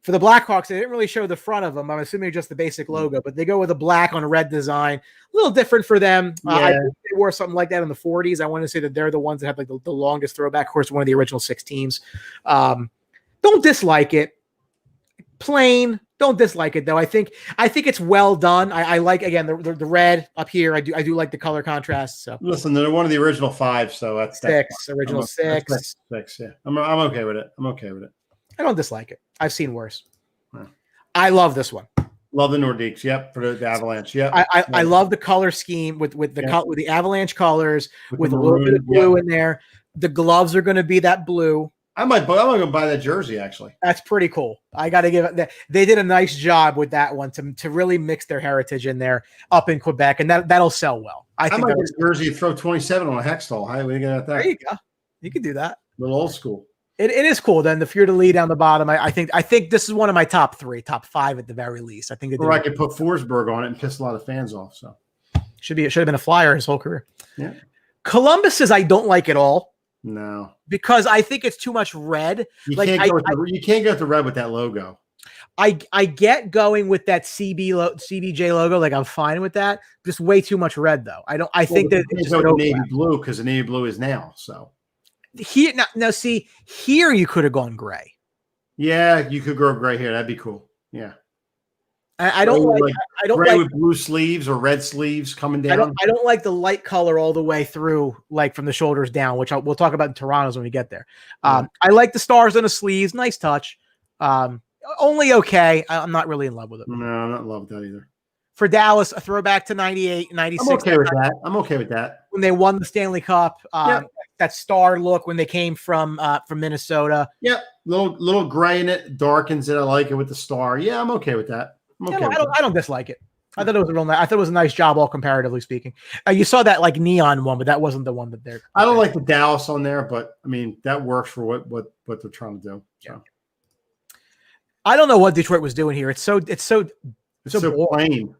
For the Blackhawks, they didn't really show the front of them. I'm assuming just the basic logo, but they go with a black on a red design. A little different for them. Yeah. I think they wore something like that in the 40s. I want to say that they're the ones that have like the longest throwback. Of course, one of the original 6 teams. Don't dislike it. Plain. Don't dislike it though. I think it's well done. I like, again, the red up here. I do like the color contrast. So listen, they're one of the original 5, so that's 6. Original 6. 6. Yeah, I'm okay with it. I don't dislike it. I've seen worse. Yeah. I love this one. Love the Nordiques. Yep, for the Avalanche. Yep. I love the color scheme with the Avalanche colors with a little bit of blue in there. The gloves are going to be that blue. I'm going to buy that jersey. Actually, that's pretty cool. I got to give it that. They did a nice job with that one to really mix their heritage in there up in Quebec, and that'll sell well. I think this jersey throw 27 on a Hextall. How are we going to that? There you go. You can do that. A little old school. It is cool. Then the Fleur de Lis down the bottom. I think this is one of my top 3, top 5 at the very least. I think. Or I could put Forsberg on it and piss a lot of fans off. So should have been a flyer his whole career. Yeah. Columbus's I don't like at all. No, because I think it's too much red. You can't go with the red with that logo. I get going with that CBJ logo. Like I'm fine with that. Just way too much red though. I think that it's just navy blue because the navy blue is now. So here now see here you could have gone gray. Yeah, you could go gray here. That'd be cool. Yeah. I don't like gray with blue sleeves or red sleeves coming down. I don't like the light color all the way through, like from the shoulders down, which we'll talk about in Toronto's when we get there. I like the stars on the sleeves. Nice touch. Only okay. I'm not really in love with it. No, I'm not in love with that either. For Dallas, a throwback to 98, 96. I'm okay with that. When they won the Stanley Cup, that star look when they came from Minnesota. Yep. Little gray in it, darkens it. I like it with the star. Yeah, I'm okay with that. I don't dislike it. I thought it was a real nice. I thought it was a nice job, all comparatively speaking. You saw that like neon one, but that wasn't the one that they're. I don't like the Dallas on there, but I mean that works for what they're trying to do. So. Yeah. I don't know what Detroit was doing here. It's so plain.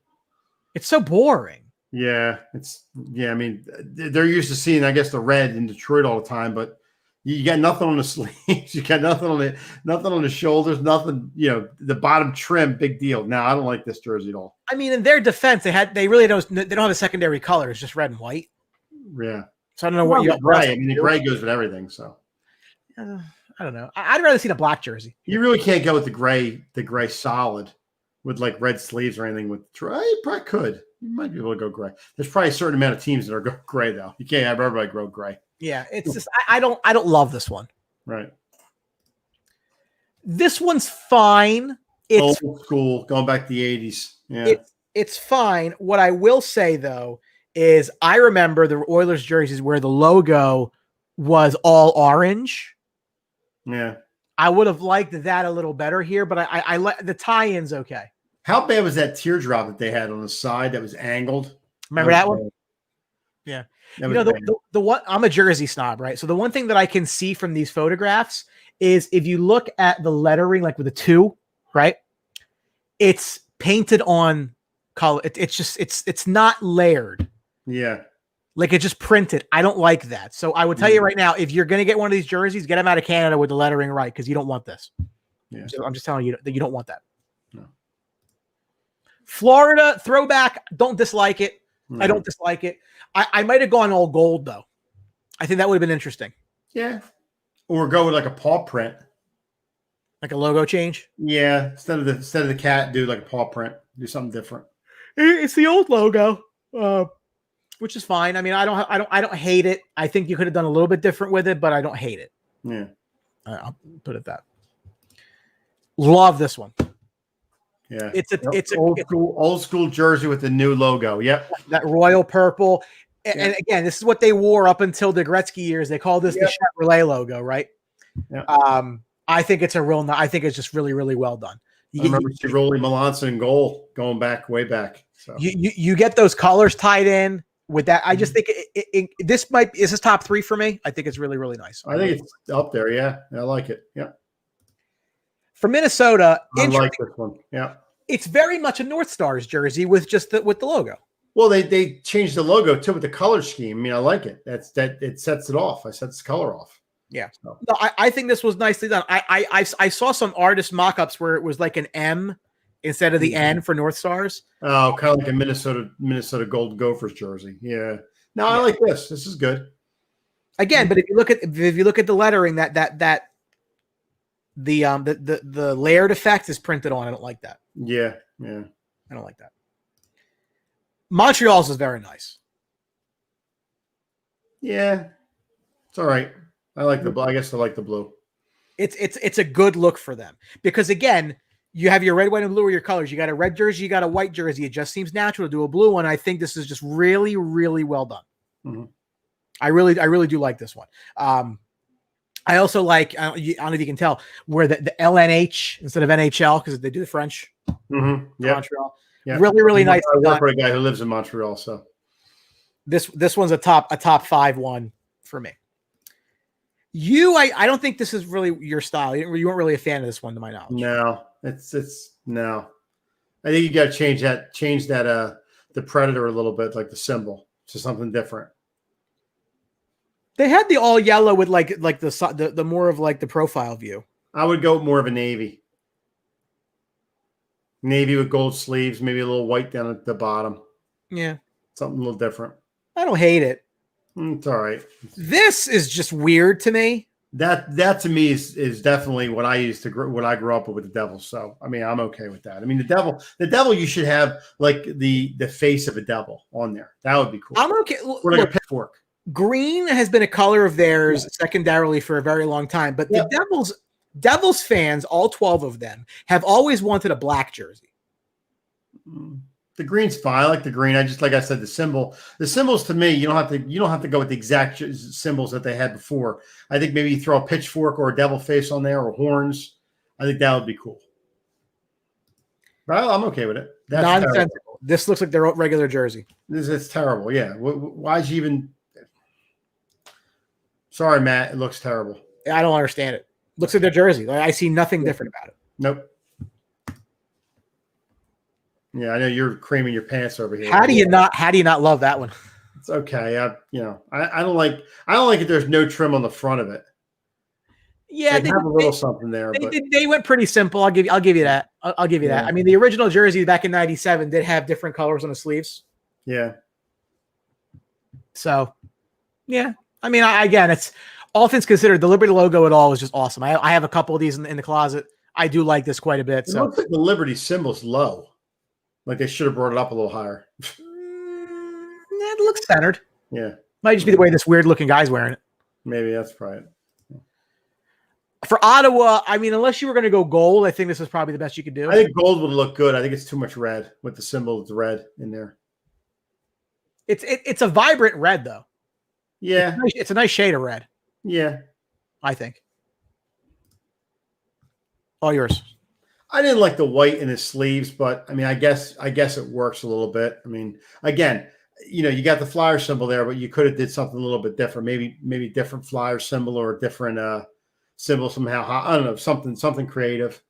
It's so boring. Yeah, I mean, they're used to seeing, I guess, the red in Detroit all the time, but you got nothing on the sleeves, you got nothing on the shoulders, nothing. The bottom trim, big deal. No, I don't like this jersey at all. I mean, in their defense, they really don't have a secondary color. It's just red and white. Yeah. So I don't know what you. Gray. I mean, the gray goes with everything. So I don't know. I'd rather see the black jersey. You really can't go with the gray solid with like red sleeves or anything. You probably could. You might be able to go gray. There's probably a certain amount of teams that are gray though. You can't have everybody go gray. Yeah, it's just I don't love this one. Right. This one's fine. It's old school, going back to the 80s. Yeah. It's fine. What I will say though is I remember the Oilers jerseys where the logo was all orange. Yeah. I would have liked that a little better here, but I like the tie-in's okay. How bad was that teardrop that they had on the side that was angled? Remember that one? Yeah. The one, I'm a jersey snob, right? So the one thing that I can see from these photographs is if you look at the lettering, like with a 2, right? It's painted on color. It's not layered. Yeah. Like it's just printed. I don't like that. So I would tell you right now, if you're going to get one of these jerseys, get them out of Canada with the lettering right, because you don't want this. Yeah. So I'm just telling you that you don't want that. No. Florida throwback. Don't dislike it. No. I don't dislike it. I might have gone all gold though. I think that would have been interesting. Yeah. Or go with like a paw print. Like a logo change? Yeah. Instead of the cat, do like a paw print. Do something different. It's the old logo. Which is fine. I mean, I don't hate it. I think you could have done a little bit different with it, but I don't hate it. Yeah. I'll put it that. Love this one. Yeah. It's old school jersey with the new logo. Yep. That royal purple. And again, this is what they wore up until the Gretzky years. They call this the Chevrolet logo, right? Yeah. I think it's I think it's just really, really well done. I remember Rolly Melanson in goal going back, way back. So you get those colors tied in with that. I just think this is top 3 for me. I think it's really, really nice. I think it's up there. Yeah. I like it. Yeah. For Minnesota, I like this one. Yeah. It's very much a North Stars jersey with just with the logo. Well, they changed the logo too with the color scheme. I mean, I like it. It sets it off. I sets the color off. Yeah. So. No, I think this was nicely done. I saw some artist mock-ups where it was like an M instead of the N for North Stars. Oh, kind of like a Minnesota Gold Gophers jersey. Yeah. No, I like this. This is good. Again, but if you look at the lettering, the layered effect is printed on. I don't like that. Yeah. I don't like that. Montreal's is very nice. Yeah. It's all right. I like the blue. I guess I like the blue. It's a good look for them because again, you have your red, white, and blue are your colors. You got a red jersey, you got a white jersey. It just seems natural to do a blue one. I think this is just really, really well done. Mm-hmm. I really do like this one. I also like, I don't know if you can tell, where the LNH instead of NHL, because they do the French. Mm-hmm. Yeah. Montreal. Yeah. Really, really nice. I work for a guy who lives in Montreal, so this one's a top 5 one for me. I don't think this is really your style. You weren't really a fan of this one, to my knowledge. No, it's no. I think you got to change that the Predator a little bit, like the symbol, to something different. They had the all yellow with like the more of like the profile view. I would go more of a navy. Navy with gold sleeves, maybe a little white down at the bottom. Yeah. Something a little different. I don't hate it. It's all right. This is just weird to me. That to me is definitely what I grew up with the Devils. So I mean, I'm okay with that. I mean, the devil, you should have like the face of a devil on there. That would be cool. I'm okay. Or like a pitchfork. Green has been a color of theirs secondarily for a very long time, but the Devils fans, all 12 of them, have always wanted a black jersey. The green's fine. I like the green. I just, like I said, the symbols to me, you don't have to go with the exact symbols that they had before. I think maybe you throw a pitchfork or a devil face on there or horns. I think that would be cool. Well, I'm okay with it. That's nonsensical. This looks like their regular jersey. This is terrible. Yeah. Why'd you even? Sorry, Matt. It looks terrible. I don't understand it. Looks like their jersey. I see nothing different about it. Nope. Yeah, I know you're creaming your pants over here. How do you not love that one? It's okay. I don't like it. There's no trim on the front of it. Yeah, they have a little something there. They went pretty simple. I'll give you that. I'll give you that. I mean, the original jersey back in '97 did have different colors on the sleeves. Yeah. So, yeah. I mean, again, it's all things considered. The Liberty logo at all is just awesome. I have a couple of these in the closet. I do like this quite a bit. It looks like the Liberty symbol's low. Like they should have brought it up a little higher. It looks centered. Yeah. Might just be the way this weird looking guy's wearing it. Maybe that's right. For Ottawa, I mean, unless you were going to go gold, I think this is probably the best you could do. I think gold would look good. I think it's too much red with the symbol of the red in there. It's a vibrant red, though. Yeah. It's a nice shade of red. Yeah. I think. All yours. I didn't like the white in his sleeves, but I mean, I guess it works a little bit. I mean, again, you got the flyer symbol there, but you could have did something a little bit different. Maybe different flyer symbol or a different symbol somehow. I don't know, something creative.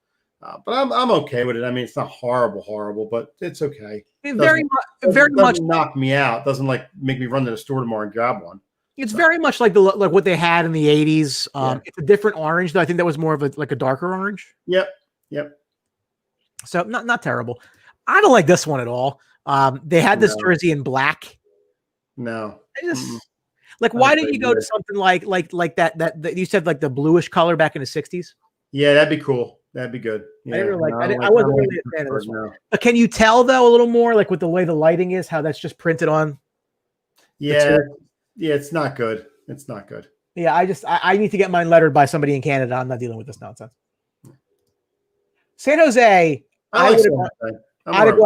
But I'm okay with it. I mean, it's not horrible, but it's okay. Very much knock me out. Doesn't like make me run to the store tomorrow and grab one. It's very much like what they had in the 80s. It's a different orange, though. I think that was more of a darker orange. Yep. So not terrible. I don't like this one at all. They had this jersey in black. No. I just why didn't you go to something like that you said like the bluish color back in the 60s? Yeah, that'd be cool. That'd be good. Yeah. I wasn't really a fan of this one. But can you tell though a little more like with the way the lighting is, how that's just printed on? Yeah. Yeah, it's not good. It's not good. Yeah, I need to get mine lettered by somebody in Canada. I'm not dealing with this nonsense. San Jose, I'd have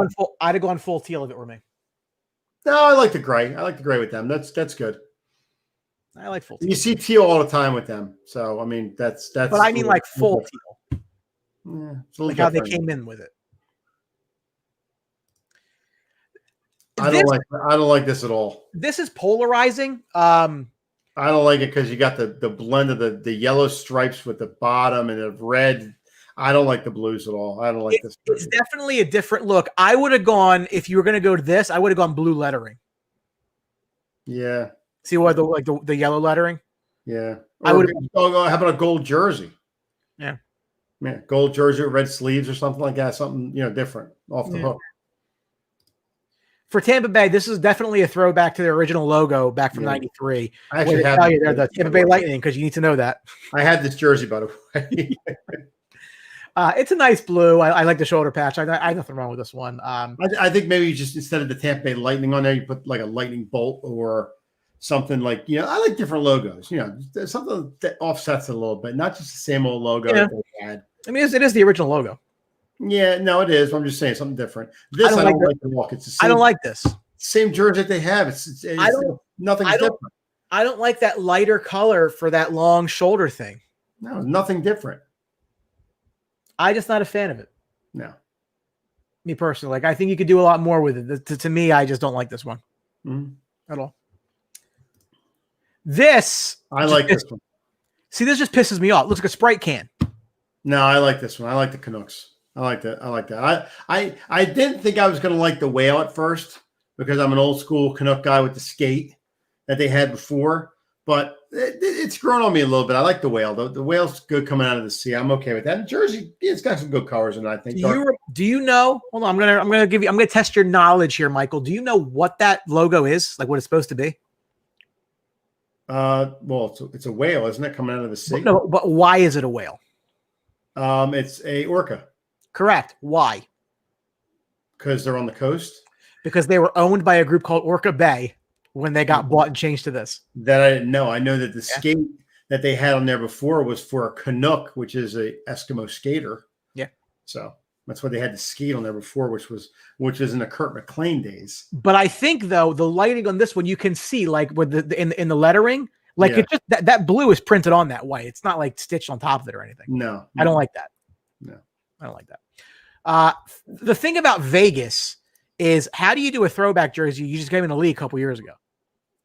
gone full teal if it were me. No, I like the gray. I like the gray with them. That's good. I like full teal. You see teal all the time with them. So I mean that's But I mean like full teal. Yeah, like how they came in with it. I don't like this at all. This is polarizing. I don't like it because you got the blend of the yellow stripes with the bottom and the red. I don't like the blues at all. I don't like this. It's definitely a different look. I would have gone, if you were going to go to this, I would have gone blue lettering. Yeah. See what the yellow lettering? Yeah. I would. How about a gold jersey? Yeah. Yeah. Gold jersey with red sleeves or something like that. Something different off the hook. For Tampa Bay, this is definitely a throwback to their original logo back from '93. I actually have they're the Tampa Bay Lightning because you need to know that. I had this jersey, by the way. It's a nice blue. I like the shoulder patch. I have nothing wrong with this one. I think maybe you just, instead of the Tampa Bay Lightning on there, you put like a lightning bolt or something like, I like different logos, something that offsets it a little bit, not just the same old logo that they had. I mean, it is the original logo. Yeah, no, it is. I'm just saying something different. This I don't like the walk. It's the same, I don't like this. Same jersey that they have. It's nothing's different. I don't like that lighter color for that long shoulder thing. No, nothing different. I'm just not a fan of it. No. Me personally. I think you could do a lot more with it. To me, I just don't like this one at all. This. I like this one. See, this just pisses me off. It looks like a Sprite can. No, I like this one. I like the Canucks. I like that. I didn't think I was going to like the whale at first because I'm an old school Canuck guy with the skate that they had before. But it's grown on me a little bit. I like the whale. The whale's good coming out of the sea. I'm okay with that. And jersey, it's got some good colors in it, I think. Do you know? Hold on, I'm gonna test your knowledge here, Michael. Do you know what that logo is? Like what it's supposed to be? Well, it's a whale, isn't it? Coming out of the sea. No, but why is it a whale? It's a orca. Correct. Why? Because they're on the coast. Because they were owned by a group called Orca Bay when they got bought and changed to this. That I didn't know. I know that the skate that they had on there before was for a Canuck, which is a Eskimo skater. Yeah. So that's why they had the skate on there before, which was in the Kurt McLean days. But I think though the lighting on this one, you can see like with in the lettering, like it just that blue is printed on that white. It's not like stitched on top of it or anything. No. I don't like that. No. I don't like that. The thing about Vegas is how do you do a throwback jersey? You just came in the league a couple years ago.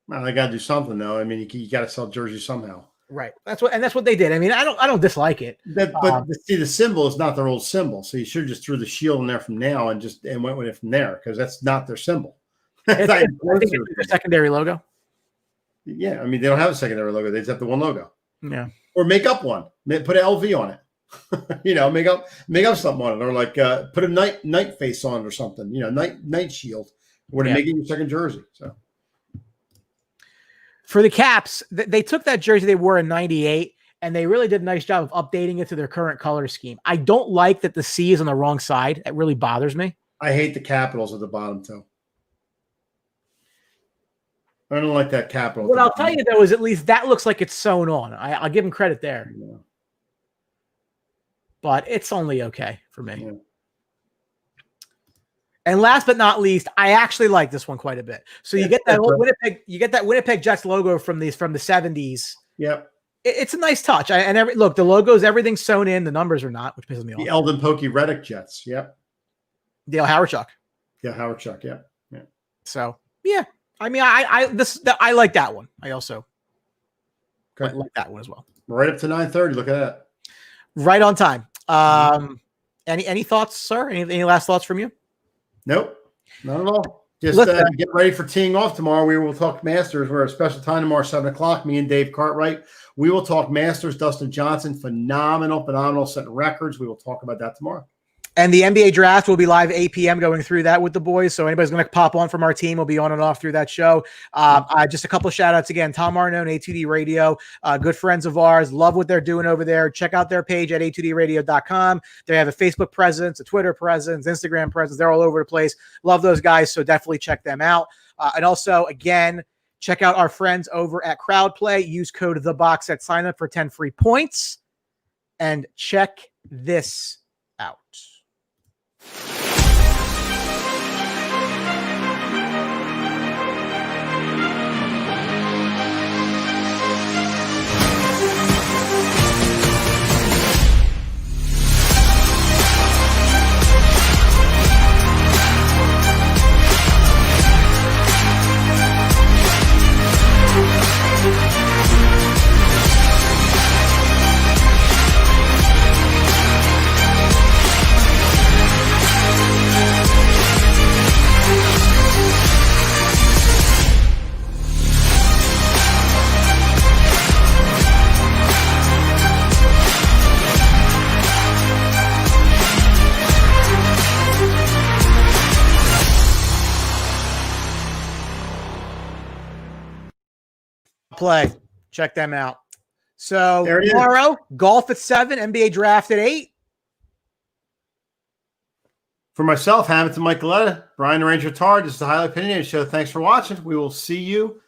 Well, they got to do something though. I mean, you got to sell jerseys somehow. Right. That's what they did. I mean, I don't dislike it. But see, the symbol is not their old symbol. So you should have just threw the shield in there from now and went with it from there because that's not their symbol. I think it's their secondary logo. Yeah, I mean they don't have a secondary logo. They just have the one logo. Yeah. Or make up one. Put an LV on it. Make up something on it, or like put a night face on it or something. Night shield. Or to make it your second jersey. So. For the Caps, they took that jersey they wore in '98, and they really did a nice job of updating it to their current color scheme. I don't like that the C is on the wrong side. It really bothers me. I hate the capitals at the bottom, too. I don't like that capital. What I'll tell you, though, is at least that looks like it's sewn on. I'll give them credit there. Yeah. But it's only okay for me. Yeah. And last but not least, I actually like this one quite a bit. So you get that old Winnipeg Jets logo from the 70s. Yep. It's a nice touch. Look, the logo's everything's sewn in. The numbers are not, which pisses me off. The Eldon Pokey Reddick Jets. Yep. Dale Howard-Chuck. Yeah, Howard-Chuck. Yeah. So yeah, I mean, I like that one. I also like that one as well. Right up to 9:30. Look at that. Right on time. Any thoughts, sir? Any last thoughts from you? Nope, not at all. Just get ready for teeing off tomorrow. We will talk Masters. We're at a special time tomorrow, 7:00. Me and Dave Cartwright. We will talk Masters. Dustin Johnson, phenomenal, setting records. We will talk about that tomorrow. And the NBA draft will be live 8 p.m. going through that with the boys. So anybody's going to pop on from our team will be on and off through that show. Just a couple of shout outs again. Tom Arnone, A2D Radio, good friends of ours. Love what they're doing over there. Check out their page at A2DRadio.com. They have a Facebook presence, a Twitter presence, Instagram presence. They're all over the place. Love those guys. So definitely check them out. And also, again, check out our friends over at CrowdPlay. Use code THEBOX at sign up for 10 free points. And check this out. Play. Check them out. So tomorrow, golf at 7, NBA draft at 8. For myself, Hamilton, Mike Galletta, Brian the Ranger Attard, this is the Highly Opinionated Show. Thanks for watching. We will see you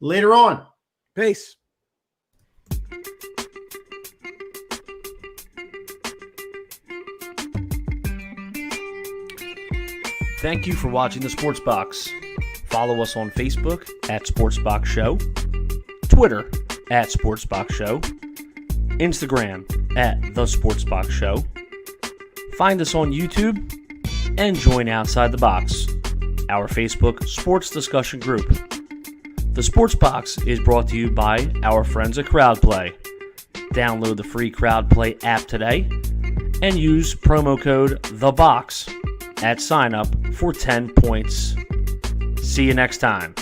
later on. Peace. Thank you for watching the Sports Box. Follow us on Facebook at Sports Box Show, Twitter at Sports Box Show, Instagram at The Sports Box Show. Find us on YouTube and join Outside the Box, our Facebook sports discussion group. The Sports Box is brought to you by our friends at CrowdPlay. Download the free CrowdPlay app today and use promo code THEBOX at sign up for 10 points. See you next time.